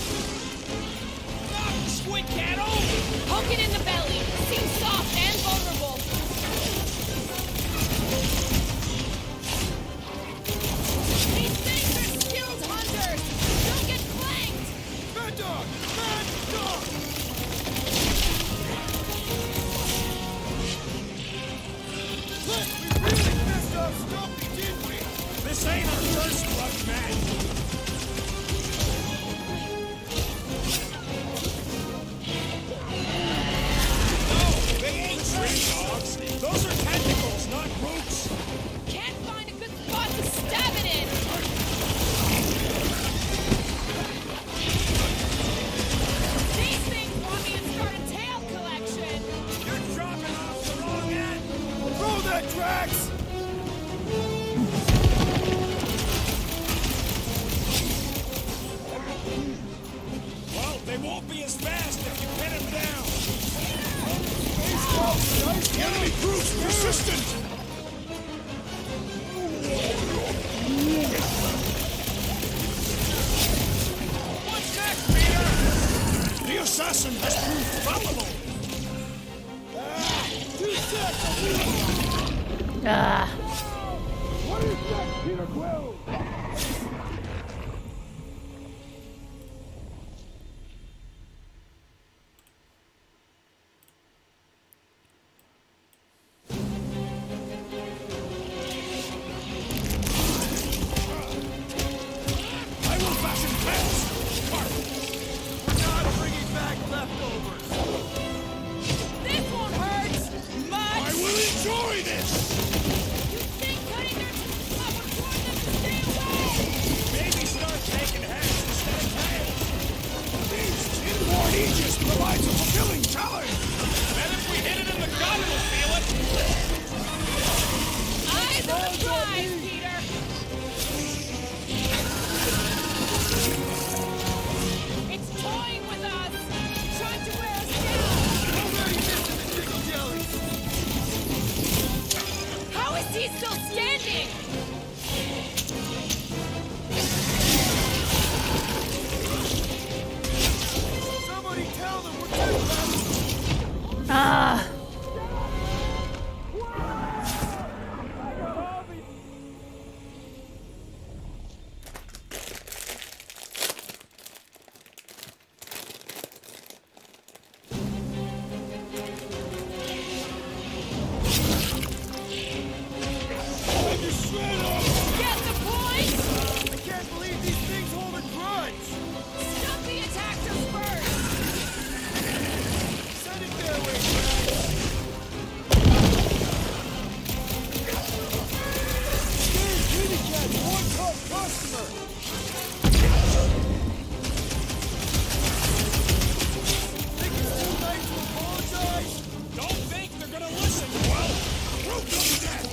Knock the squid cat over! Poke it in the belly. Seems soft and vulnerable. These things are skilled hunters. Don't get flanked. Mad dog! Mad dog! Look, we really pissed off Stumpy, didn't we? This ain't our first luck match. No, they ain't tree dogs. Those are tentacles, not roots. Can't find a good spot to stab it in. These things want me to start a tail collection. You're dropping off the wrong end. Throw that, Drax! Well, they won't be as fast if you pin them down. The enemy proves persistent! What's next, Peter? The assassin has proved fallible. Ah. What is that, Peter Quill? I will fashion pets. We're not bringing back leftovers. This won't hurt much. I will enjoy this! You think cutting their up would warn them to stay away? Maybe start taking heads instead of tails. Beast, inborn Aegis provides a fulfilling challenge! And if we hit it in the gut, we'll feel it. Eyes on the prize, Peter. It's toying with us, trying to wear us down. Already missing the chicken jellies. How is he still standing? Somebody tell them we're too fast. Ah. Get the point? I can't believe these things hold a grudge. Stumpy attacked us first. Send it their way, Drax. Here's Kitty Cat, one top customer. Think it's too late to apologize? Don't think they're gonna listen. Well, prove them dead.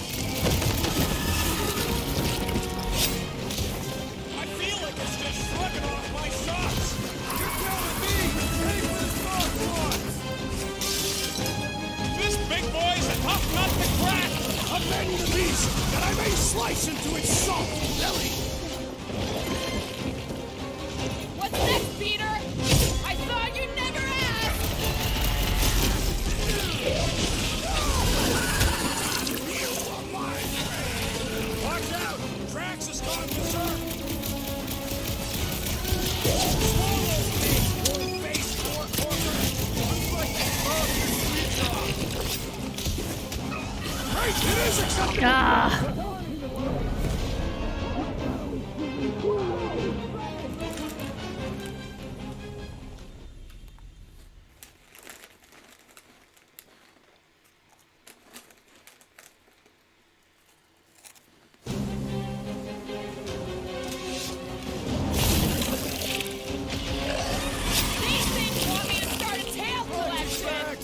I feel like it's just shrugging off my socks. You're telling me. Ready for the smart ones. This big boy's a tough nut to crack. Avenge the beast, that I may slice into its soft belly! What's next, Peter? I thought you'd never ask. Watch out! Drax has gone berserk. right! It is acceptable! Ah! These things want me to start a tail collection.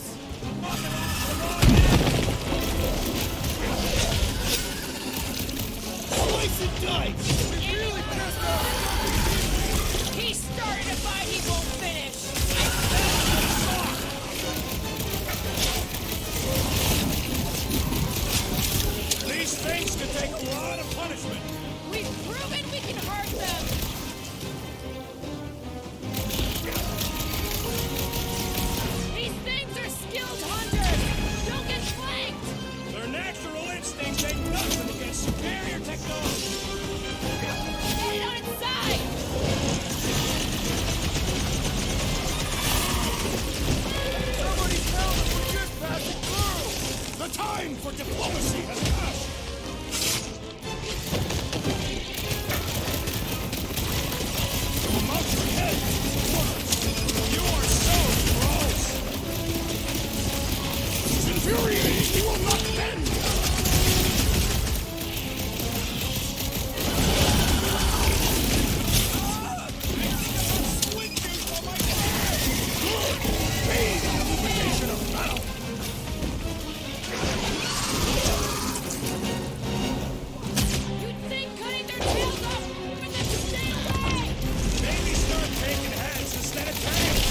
Slice and dice! We really pissed off! He started a fight he won't finish. These things can take a lot of punishment. We've proven we can hurt them. These things are skilled hunters. Don't get flanked. Their natural instincts ain't nothing against superior technology. Get it on its side. Somebody tell them we're just passing through! The time for diplomacy has passed! Mount your head! You are so gross. It's infuriating! He will not bend! Paid in the lubrication of battle! You'd think cutting their tails off would make them stay away. Maybe start taking heads instead of tails.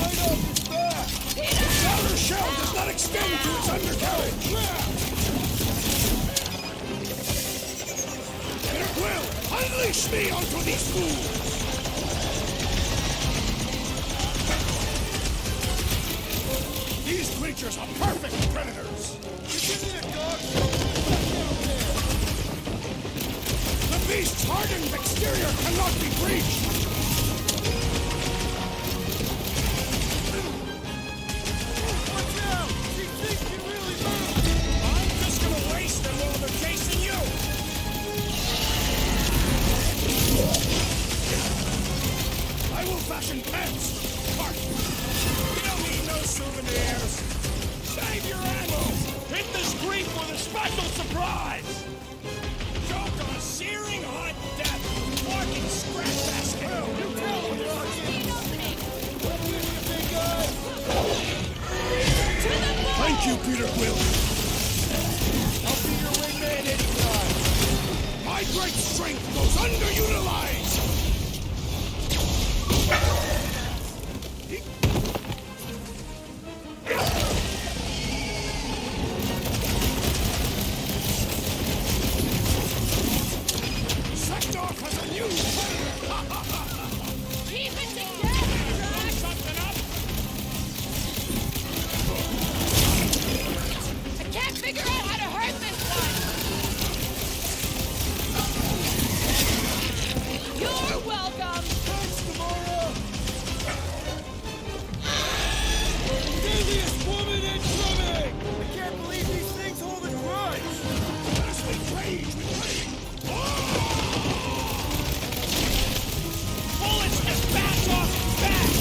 Right off his back! The outer shell does not extend to its undercarriage! It will! Unleash me onto these fools! These creatures are perfect predators! Give me a dog show! The beast's hardened exterior cannot be breached! Watch out! These things can really move! I'm just gonna waste them while they're chasing you. I will fashion pants! Cart! We don't need no souvenirs. Save your ammo. Hit this creep with a special surprise. Choke on searing hot death. Walking scrap basket. You tell them, Rocky! What do you think, guys? Thank you, Peter Quill! I'll be your wingman anytime! My great strength goes underutilized! Sektor has a new Keep it together, Josh. Something up. I can't figure out how to hurt this one. You're welcome. Thanks, Gamora! Deadliest woman in drumming! I can't believe these things hold a grudge! Let us make rage with rage! Bullets just bounce off his back.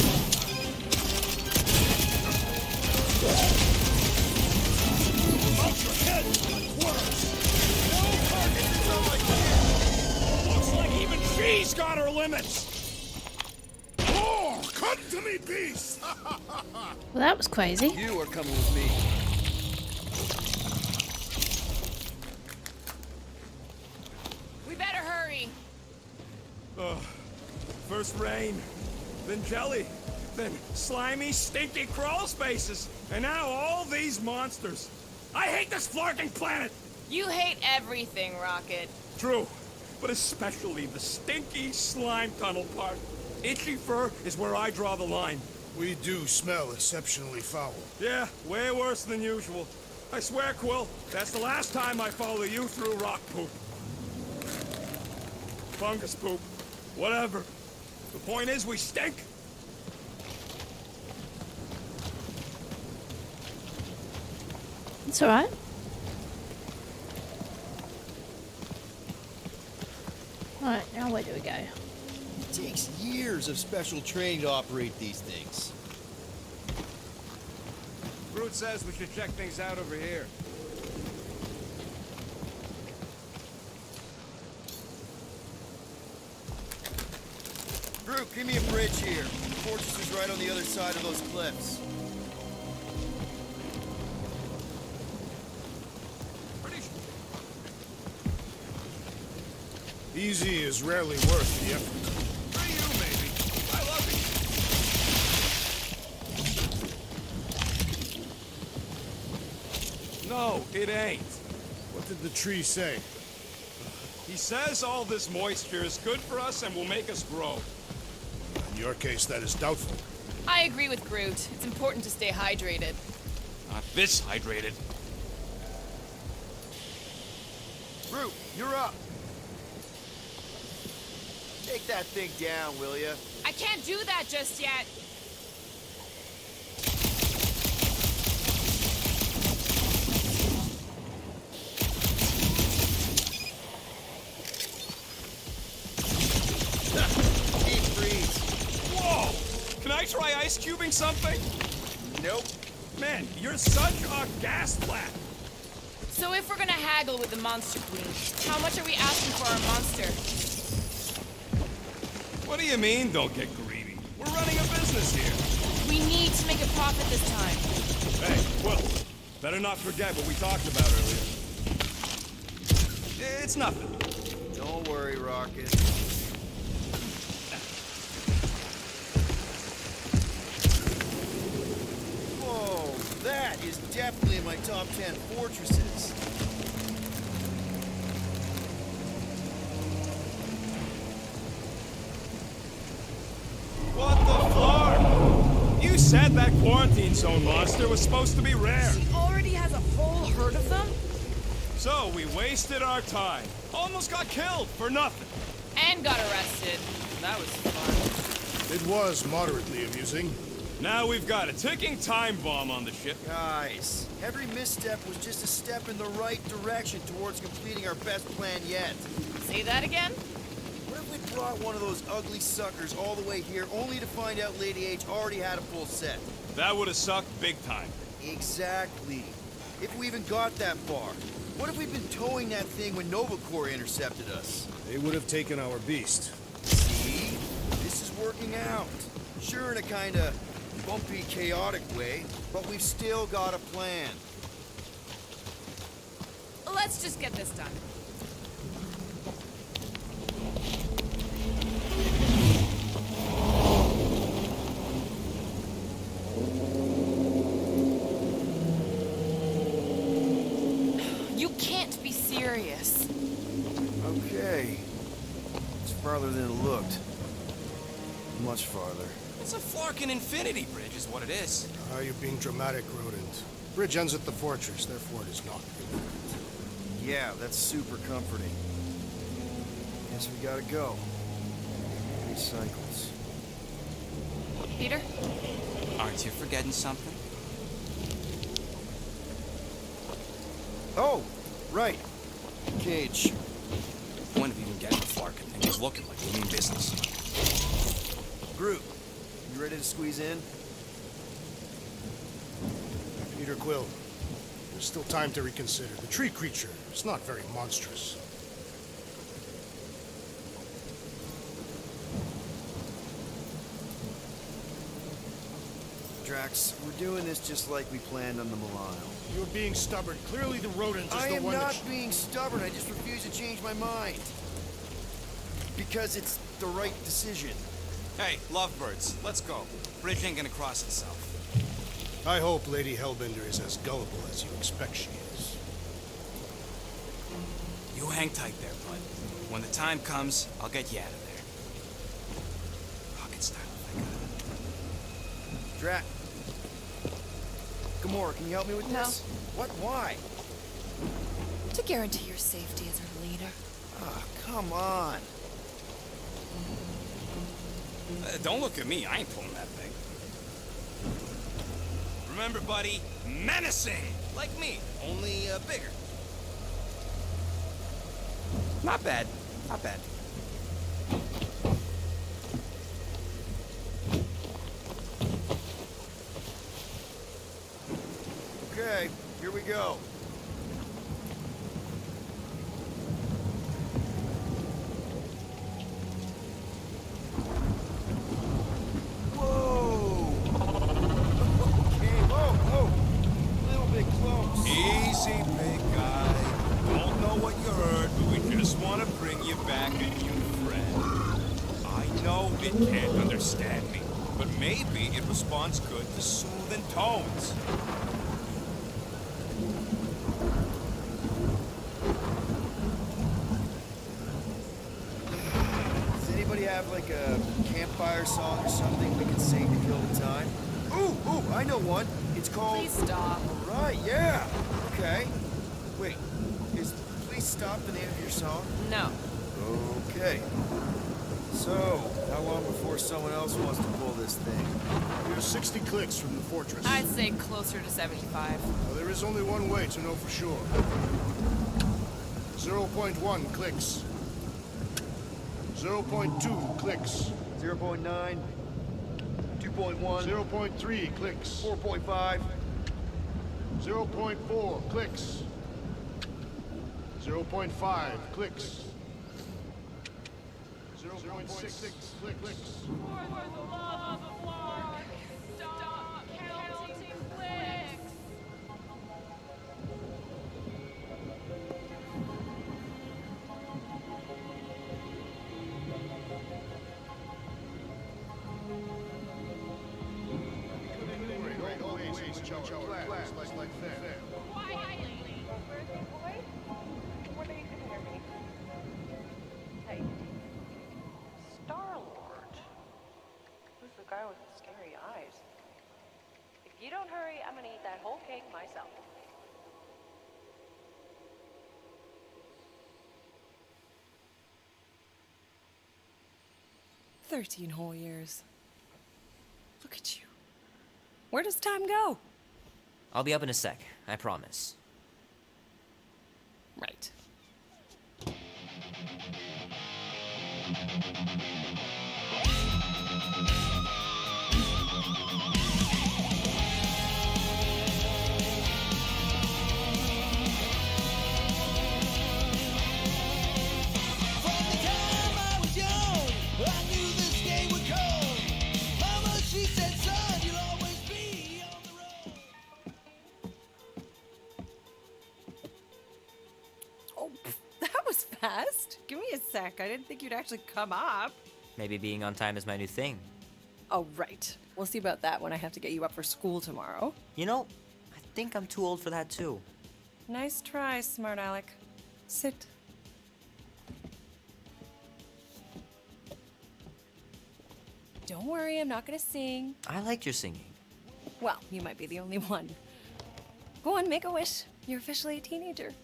Mount your head, worms! No carcasses on my kid! Looks like even she's got her limits. More! Come to me, beast! Well, that was crazy. You are coming with me. We better hurry. First rain, then jelly, then slimy, stinky crawl spaces, and now all these monsters. I hate this flarking planet! You hate everything, Rocket. True, but especially the stinky slime tunnel part. Itchy fur is where I draw the line. We do smell exceptionally foul. Yeah, way worse than usual. I swear, Quill, that's the last time I follow you through rock poop. Fungus poop. Whatever. The point is, we stink. It's alright. Alright, now where do we go? It takes years of special training to operate these things. Brute says we should check things out over here. Brute, give me a bridge here. The fortress is right on the other side of those cliffs. Easy is rarely worth the effort. For you, maybe. I love it. No, it ain't. What did the tree say? He says all this moisture is good for us and will make us grow. In your case, that is doubtful. I agree with Groot. It's important to stay hydrated. Not this hydrated. Brute, you're up. Take that thing down, will ya? I can't do that just yet. Deep freeze. Whoa! Can I try ice cubing something? Nope. Man, you're such a gas flat. So if we're gonna haggle with the Monster Queen, how much are we asking for our monster? What do you mean, don't get greedy? We're running a business here. We need to make a profit this time. Hey, Quill, better not forget what we talked about earlier. It's nothing. Don't worry, Rocket. Whoa, that is definitely in my top 10 fortresses. What the flark? You said that quarantine zone monster was supposed to be rare. She already has a whole herd of them? So we wasted our time. Almost got killed for nothing. And got arrested. That was fun. It was moderately amusing. Now we've got a ticking time bomb on the ship. Guys, every misstep was just a step in the right direction towards completing our best plan yet. Say that again? What if we brought one of those ugly suckers all the way here only to find out Lady H already had a full set? That would have sucked big time. Exactly. If we even got that far. What if we'd been towing that thing when Nova Corps intercepted us? They would have taken our beast. See? This is working out. Sure, in a kinda bumpy, chaotic way, but we've still got a plan. Let's just get this done. You can't be serious. Okay. It's farther than it looked. Much farther. It's a flarkin' infinity bridge is what it is. You're being dramatic, Rodent. Bridge ends at the fortress, therefore it is not. Yeah, that's super comforting. Guess we gotta go. 3 cycles. Peter? Aren't you forgetting something? Oh, right. Cage. The point of even getting the flarkin' thing is looking like we mean business. Groot, you ready to squeeze in? Peter Quill, there's still time to reconsider. The tree creature is not very monstrous. Drax, we're doing this just like we planned on the Milano. You're being stubborn. Clearly the rodent is I the am one not being stubborn, I just refuse to change my mind. Because it's the right decision. Hey, lovebirds, let's go. Bridge ain't gonna cross itself. I hope Lady Hellbender is as gullible as you expect she is. You hang tight there, bud. When the time comes, I'll get you out of there. Rocket style, if I got it. Drax. Gamora, can you help me with No. this? What? Why? To guarantee your safety as our leader. Ah, come on. Don't look at me. I ain't pulling that thing. Remember, buddy, menacing! Like me, only bigger. Not bad. Not bad. Okay, here we go. Whoa! Okay, whoa! A little bit close. Easy, big guy. Don't know what you heard, but we just want to bring you back a new friend. I know it can't understand me, but maybe it responds good to soothing tones. Does anybody have like a campfire song or something we can sing to kill the time? Ooh, I know one. It's called... Please stop. All right, yeah. Okay. Wait, is Please Stop the name of your song? No. Okay. So, how long before someone else wants to pull this thing? You're 60 clicks from the fortress. I'd say closer to 75. Well, there is only one way to know for sure. 0.1 clicks. 0.2 clicks. 0.9, 2.1, 0.3 clicks. 4.5. 0.4 clicks. 0.5 clicks. 0.6 clicks. For the love of Mark, stop counting clicks. Like that. Quietly. Hey. Star-Lord. Who's the guy with the scary eyes? If you don't hurry, I'm gonna eat that whole cake myself. "13 whole years. Look at you. Where does time go?" I'll be up in a sec, I promise. Right. Fast. Give me a sec. I didn't think you'd actually come up. Maybe being on time is my new thing. Oh, right. We'll see about that when I have to get you up for school tomorrow. You know, I think I'm too old for that too. Nice try, smart Alec. Sit. Don't worry, I'm not gonna sing. I like your singing. Well, you might be the only one. Go on, make a wish. You're officially a teenager.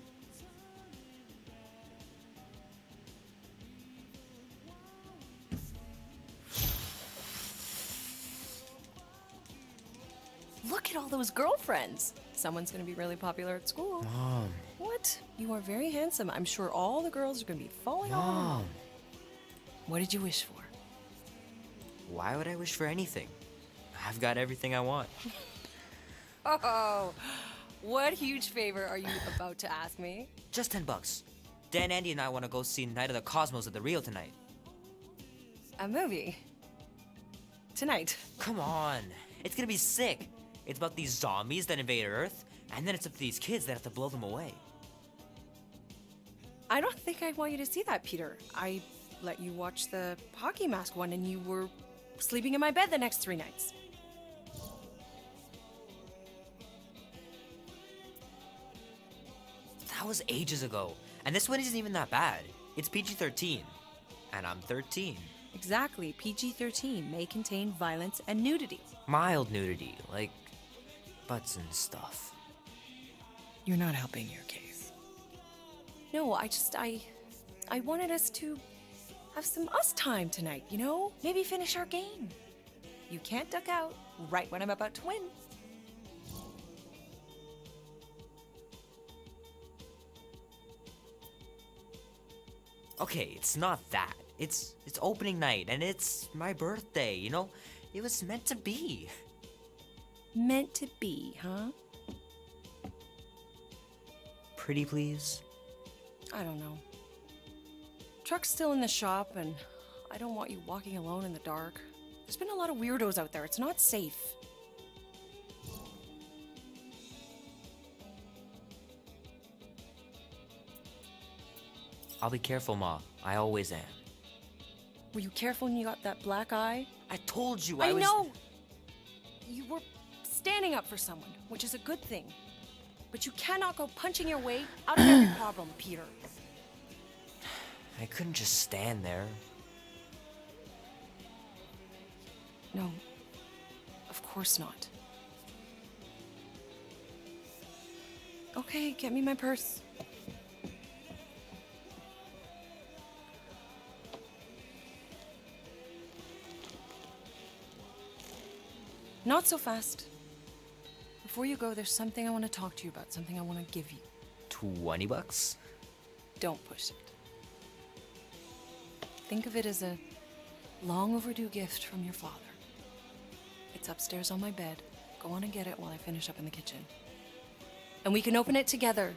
Look at all those girlfriends. Someone's gonna be really popular at school. Mom. What? You are very handsome. I'm sure all the girls are gonna be falling on you. Mom. What did you wish for? Why would I wish for anything? I've got everything I want. Oh, what huge favor are you about to ask me? Just $10. Dan, Andy, and I want to go see Night of the Cosmos at the Rio tonight. A movie? Tonight? Come on. It's gonna be sick. It's about these zombies that invade Earth, and then it's up to these kids that have to blow them away. I don't think I want you to see that, Peter. I let you watch the hockey mask one and you were sleeping in my bed the next 3 nights. That was ages ago. And this one isn't even that bad. It's PG-13. And I'm 13. Exactly. PG-13 may contain violence and nudity. Mild nudity, like butts and stuff. You're not helping your case. No, I wanted us to have some us time tonight, you know? Maybe finish our game. You can't duck out right when I'm about to win. Okay, it's not that. It's opening night, and it's my birthday, you know? It was meant to be. Meant to be, huh? Pretty please? I don't know. Truck's still in the shop, and I don't want you walking alone in the dark. There's been a lot of weirdos out there. It's not safe. I'll be careful, Ma. I always am. Were you careful when you got that black eye? I told you I was... know! You were standing up for someone, which is a good thing. But you cannot go punching your way out of every problem, Peter. I couldn't just stand there. No, of course not. Okay, get me my purse. Not so fast. Before you go, there's something I want to talk to you about, something I want to give you. $20? Don't push it. Think of it as a long overdue gift from your father. It's upstairs on my bed. Go on and get it while I finish up in the kitchen. And we can open it together.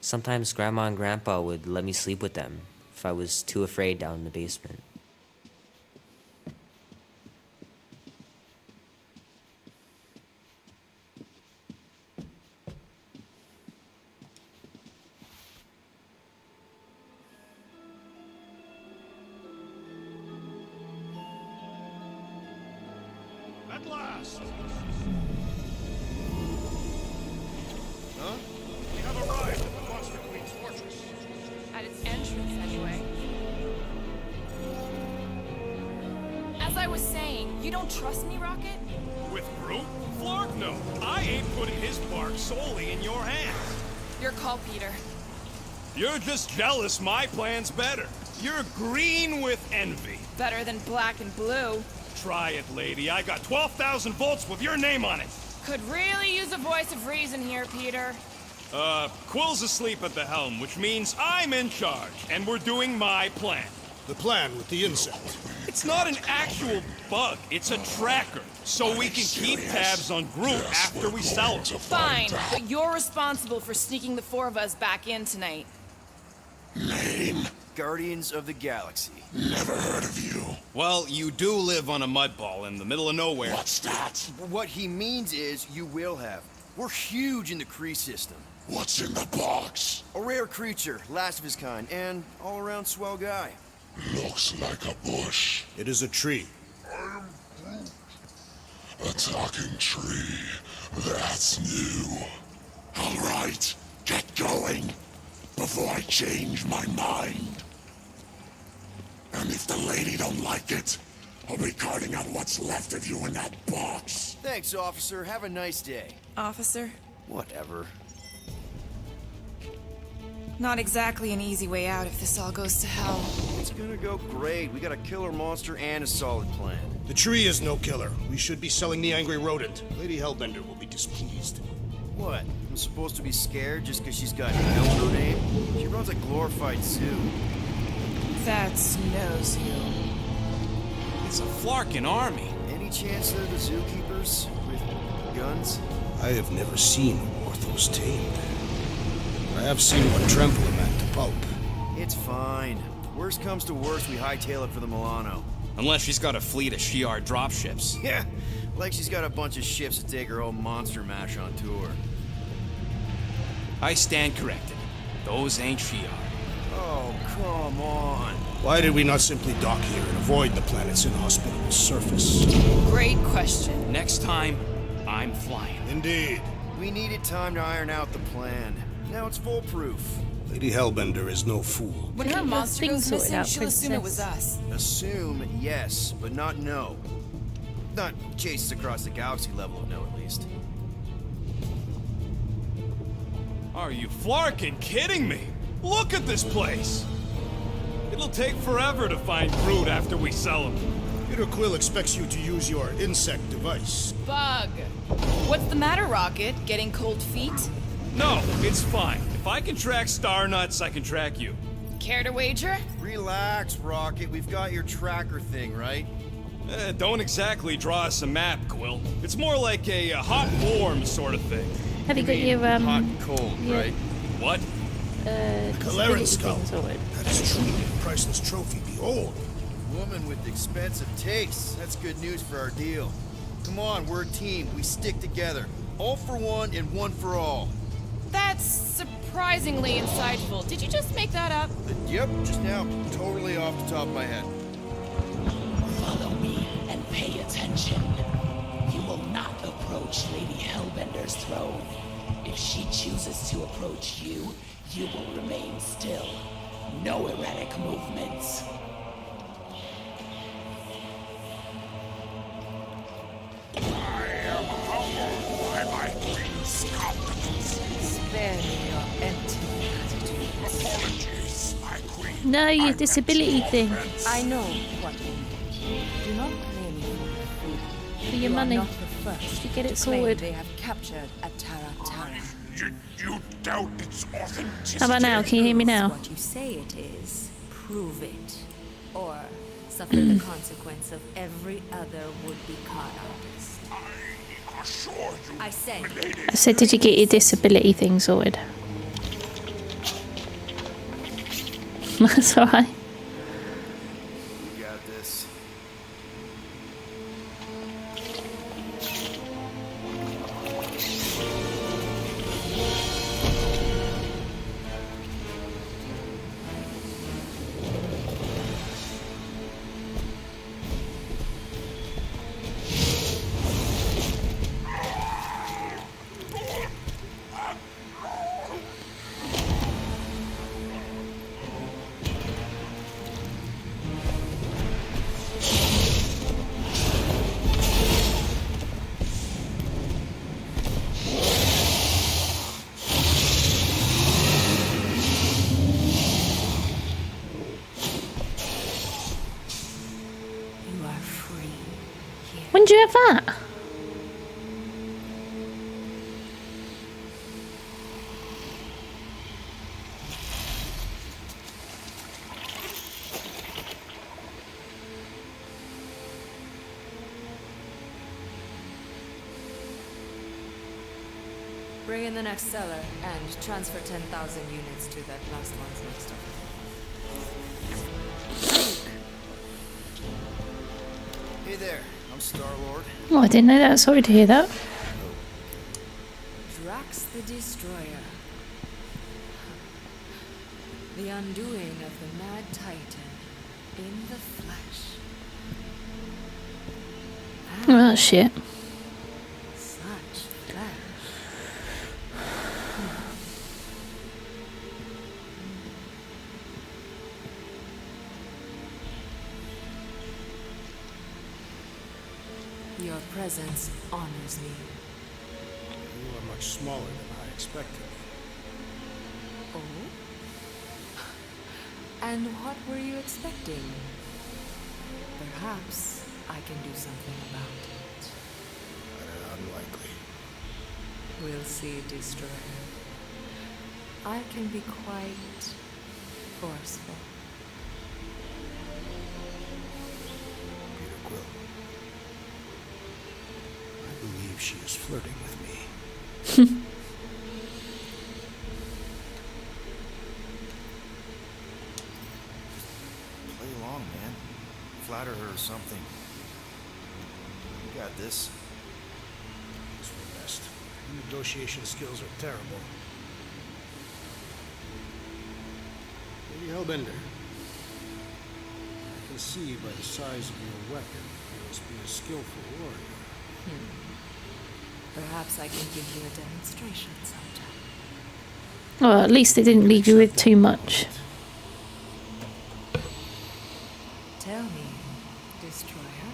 Sometimes Grandma and Grandpa would let me sleep with them if I was too afraid down in the basement. At last! Huh? We have arrived at the Monster Queen's fortress. At its entrance, anyway. As I was saying, you don't trust me, Rocket? With Groot? Flark, no. I ain't putting his bark solely in your hands. Your call, Peter. You're just jealous my plan's better. You're green with envy. Better than black and blue. Try it, lady. I got 12,000 volts with your name on it. Could really use a voice of reason here, Peter. Quill's asleep at the helm, which means I'm in charge, and we're doing my plan. The plan with the insect. It's not an actual bug, it's a tracker, so we can keep tabs on Groot after we sell him. Fine, but you're responsible for sneaking the four of us back in tonight. Name? Guardians of the Galaxy. Never heard of you. Well, you do live on a mud ball in the middle of nowhere. What's that? What he means is you will have. We're huge in the Kree system. What's in the box? A rare creature, last of his kind, and all-around swell guy. Looks like a bush. It is a tree. A talking tree. That's new. All right, get going before I change my mind. And if the lady don't like it, I'll be carting out what's left of you in that box. Thanks, officer. Have a nice day. Officer? Whatever. Not exactly an easy way out if this all goes to hell. It's gonna go great. We got a killer monster and a solid plan. The tree is no killer. We should be selling the angry rodent. Lady Hellbender will be displeased. What? I'm supposed to be scared just because she's got hell in her name? She runs a glorified zoo. That's no zoo. It's a Flarkin army. Any chance they're the zookeepers with guns? I have never seen Orthos tamed. I have seen one trample a man to pulp. It's fine. Worst comes to worst, we hightail it for the Milano. Unless she's got a fleet of Shi'ar dropships. Yeah, like she's got a bunch of ships to take her own monster mash on tour. I stand corrected. Those ain't Shi'ar. Oh, come on. Why did we not simply dock here and avoid the planet's inhospitable surface? Great question. Next time, I'm flying. Indeed. We needed time to iron out the plan. Now it's foolproof. Lady Hellbender is no fool. When her monster things goes sorted missing, out, she'll assume it was us. Assume yes, but not no. Not chases across the galaxy level of no, at least. Are you flarkin' kidding me? Look at this place! It'll take forever to find Groot after we sell him. Peter Quill expects you to use your insect device. Bug. What's the matter, Rocket? Getting cold feet? No, it's fine. If I can track Star Nuts, I can track you. Care to wager? Relax, Rocket. We've got your tracker thing, right? Don't exactly draw us a map, Quill. It's more like a hot and warm sort of thing. Have you got your hot and cold, right? What? Calaran skull. things sorted? That is truly a priceless trophy. Behold. Woman with expensive tastes. That's good news for our deal. Come on, we're a team. We stick together. All for one and one for all. That's surprisingly insightful. Did you just make that up? Yep, just now. Totally off the top of my head. Follow me and pay attention. You will not approach Lady Hellbender's throne. If she chooses to approach you, you will remain still. No erratic movements. I am humbled by my queen's competence. Spare me your empty attitudes. Apologies, my queen. No, your disability thing. I know what you mean. Do not blame me for your food. For your You are money. not the first To get it to claim sorted. they have captured a Tara Tara. You doubt its authenticity. How about now? Can you hear me now? What you say it is, prove it. Or suffer the consequence of every other would-be con artist. I assure you, I said, I said, did you get your disability thing sorted? That's alright. We got this. you are free. When did you have that? Bring in the next seller and transfer 10,000 units to that last one's next door. Hey there, I'm Star-Lord. Oh, I didn't know that. Sorry to hear that. Drax the Destroyer. The undoing of the Mad Titan in the flesh. Oh, shit. Such flesh. Your presence honors me. You are much smaller than I expected. Oh? And what were you expecting? Perhaps I can do something about it. Unlikely. We'll see, Destroyer. I can be quite forceful. Peter Quill. I believe she is flirting with me. Play along, man. Flatter her or something. You got this. It's for best. Your negotiation skills are terrible. Lady Hellbender. I can see by the size of your weapon, you must be a skillful warrior. Perhaps I can give you a demonstration sometime. Well, at least they didn't leave you with too much. Tell me, Destroyer,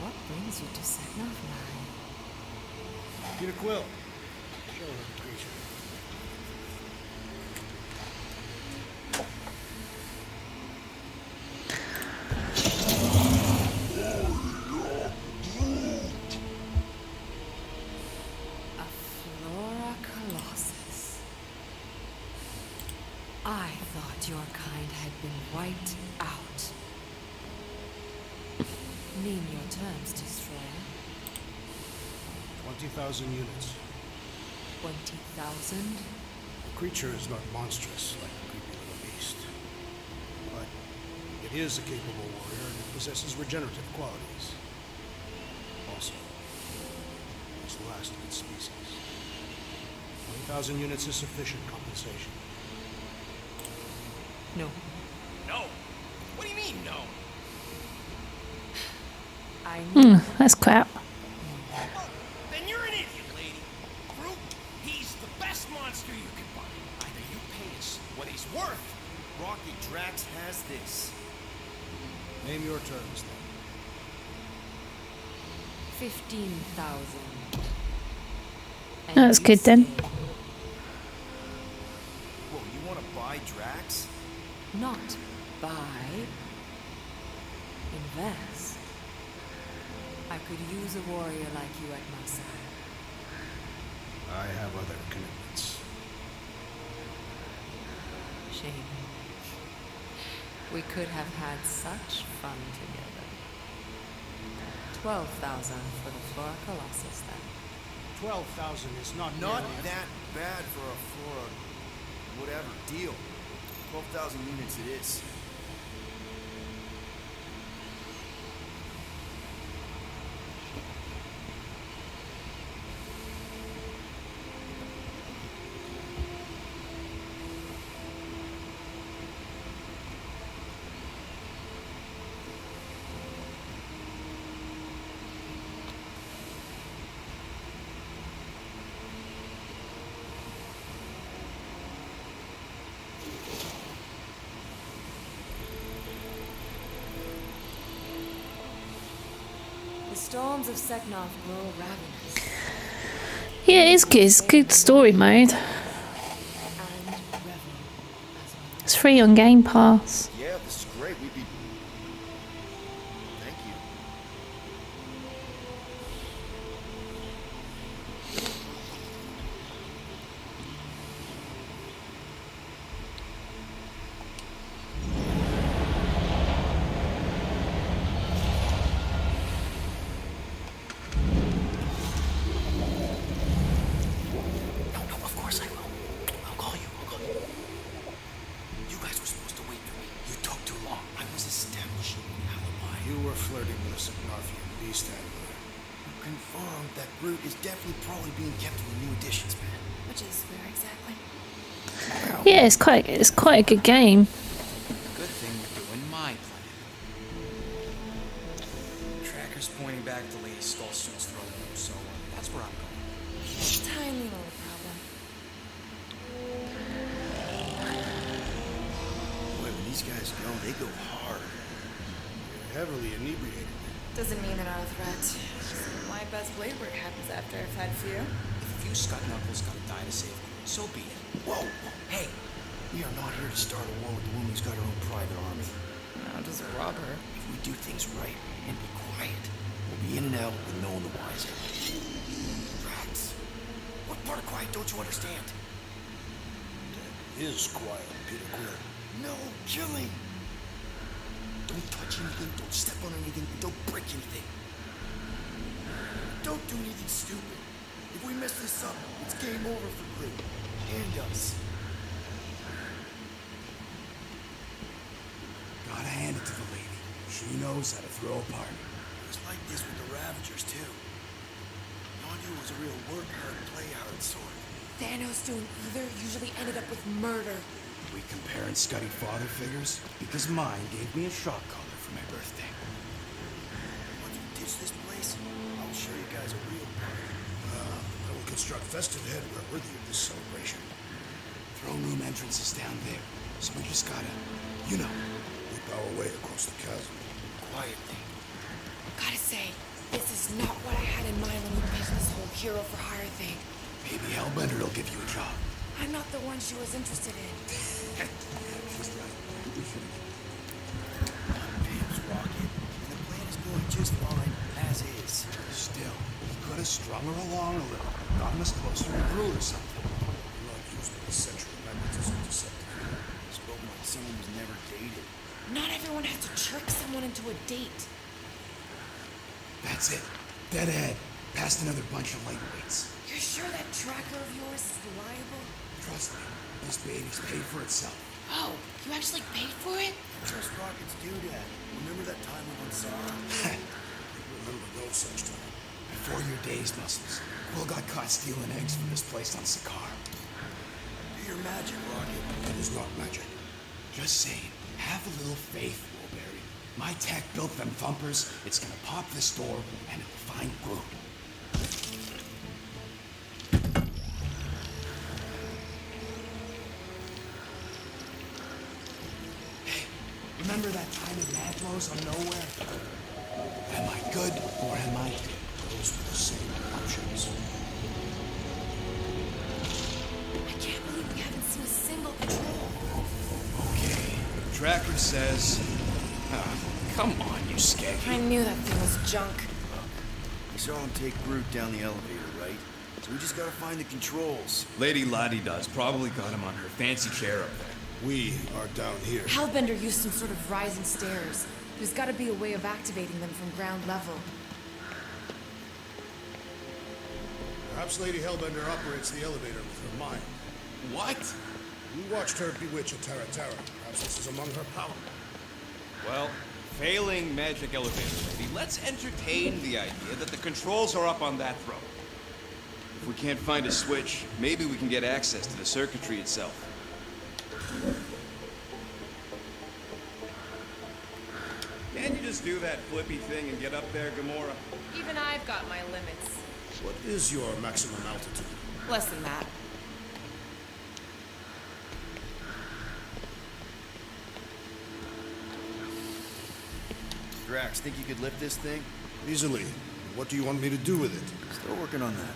what brings you to Sentinel? Peter Quill. Show her the creature. your kind had been wiped out. Name your terms, Destroyer. 20,000 units. 20,000? The creature is not monstrous like a creepy little beast. But it is a capable warrior and it possesses regenerative qualities. Also, it's the last of its species. 20,000 units is sufficient compensation. No. No. What do you mean, no? That's crap. Then you're an idiot, lady. Brute, he's the best monster you can buy. Either you pay us what he's worth. Rocky Drax has this. Name your terms, then. 15,000. That's good then. Whoa, you want to buy Drax? Not buy. Invest. I could use a warrior like you at my side. I have other commitments. Shame. We could have had such fun together. 12,000 for the Flora Colossus, then. 12,000 is not Not nearly that bad for a Flora whatever deal. 12,000 units it is. The storms of Seknov grow ravenous. Yeah, it is good. It's good story mode. It's free on Game Pass. Yeah, this is great. We'd be... Thank you. Yeah, it's quite a good game. Good thing we're doing my plan. Tracker's pointing back to Lady Skullsuit's throne room, so that's where I'm going. Tiny little problem. Boy, when these guys go, they go hard. They're heavily inebriated. Doesn't mean they're not a threat. My best blade work happens after I've had a few. If a few Scud Knuckles gotta die to save me, so be it. Whoa! Hey! We are not here to start a war with the woman who's got her own private army. No, just rob her. If we do things right and be quiet, we'll be in and out with no one the wiser. Drax, what part of quiet don't you understand? That is quiet, Peter Quill. No killing! Don't touch anything, don't step on anything, don't break anything. Don't do anything stupid. If we mess this up, it's game over for Glee. And us. Gotta hand it to the lady. She knows how to throw a party. It was like this with the Ravagers, too. Yondu was a real work hard, play hard sort. Thanos doing either usually ended up with murder. We comparing Scuddy father figures? Because mine gave me a shock collar for my birthday. Once we ditch this place, I'll show you guys a real party. I will construct festive headwear worthy of this celebration. Throne room entrance is down there, so we just gotta, you know, whip our way across the chasm. Quietly. Gotta say, this is not what I had in mind when we pitched this whole hero for hire thing. Maybe Hellbender will give you a job. I'm not the one she was interested in. She's right. We should Pim's rocket, and the plan is going just fine, as is. Still, he could have strung her along a little, gotten us closer to Groot or something. Not used the essential magnetism to set the crew. Spoken like someone everyone has to trick someone into a date. That's it. Dead ahead. Past another bunch of lightweights. You're sure that tracker of yours is reliable? Trust me, this baby's paid for itself. Oh, you actually paid for it? Trust Rocket's doodad. Remember that time we went saw him? Remember no such time. Before your days, Muscles. Quill got caught stealing eggs from this place on Sakaar. Do your magic, Rocket. It is not magic. Just saying, have a little faith, Woolberry. My tech built them thumpers. It's gonna pop this door, and it'll find Groot. Hey, remember that time in Maglos on Nowhere? Am I good, or am I good? Those were the same options. I can't believe we haven't seen a single patrol. Okay, tracker says... come on, you skeggy. I knew that thing was junk. We saw him take Groot down the elevator, right? So we just gotta find the controls. Lady Lottie does. Probably got him on her fancy chair up there. We are down here. Hellbender used some sort of rising stairs. There's gotta be a way of activating them from ground level. Perhaps Lady Hellbender operates the elevator with her mind. What? We watched her bewitch a Terra Terra. Perhaps this is among her power. Well, failing magic elevator lady, let's entertain the idea that the controls are up on that throne. If we can't find a switch, maybe we can get access to the circuitry itself. Can't you just do that flippy thing and get up there, Gamora? Even I've got my limits. What is your maximum altitude? Less than that. Drax, think you could lift this thing? Easily. What do you want me to do with it? Still working on that.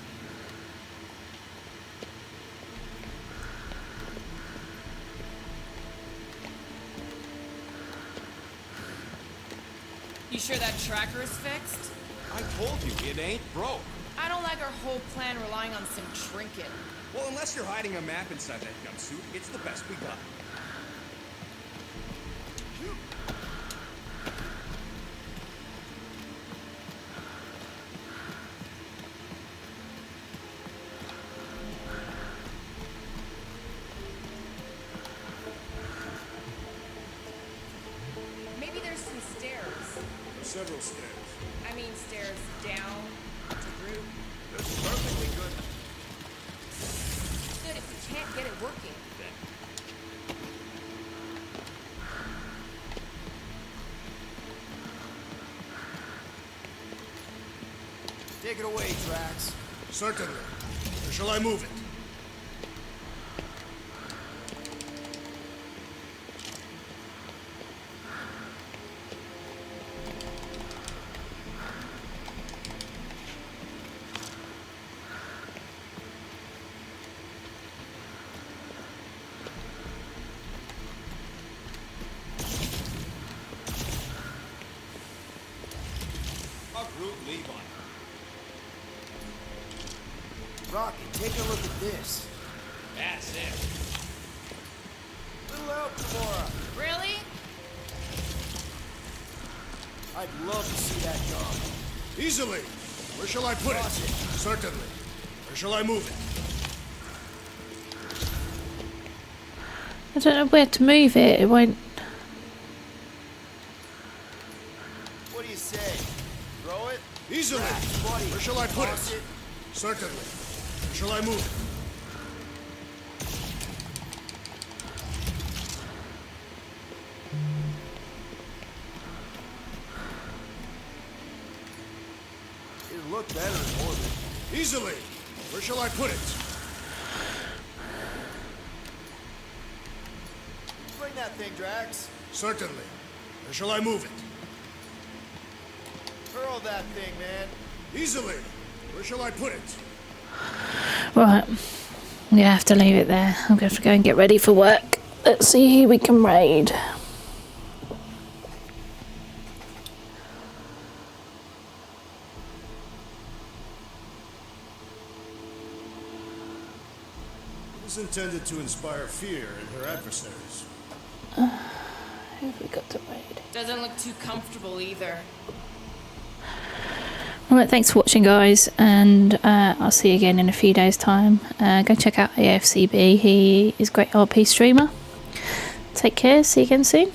You sure that tracker is fixed? I told you, it ain't broke. I don't like our whole plan relying on some trinket. Well, unless you're hiding a map inside that jumpsuit, it's the best we got. Maybe there's some stairs. Several stairs. I mean stairs down to Groot. That's perfectly good. Good if we can't get it working. Take it away, Drax. Certainly. Where shall I move it? Groot Levi. Rocket, take a look at this. That's it. Little help, Gamora. Really? I'd love to see that dog. Easily. Where shall I put it? Certainly. Where shall I move it? I don't know where to move it. It won't. What do you say? Throw it? Easily. Drax, buddy, Where shall I put toss it? Certainly. Where shall I move it? It'd look better in orbit. Easily. Where shall I put it? Bring that thing, Drax. Certainly. Where shall I move it? Hurl that thing, man. Easily. Where shall I put it? Right. We have to leave it there. I'm going to have to go and get ready for work. Let's see who we can raid. It is intended to inspire fear in her adversaries. Who have we got to raid? Doesn't look too comfortable either. Alright, thanks for watching, guys, and I'll see you again in a few days' time. Go check out AFCB, he is a great RP streamer. Take care, see you again soon.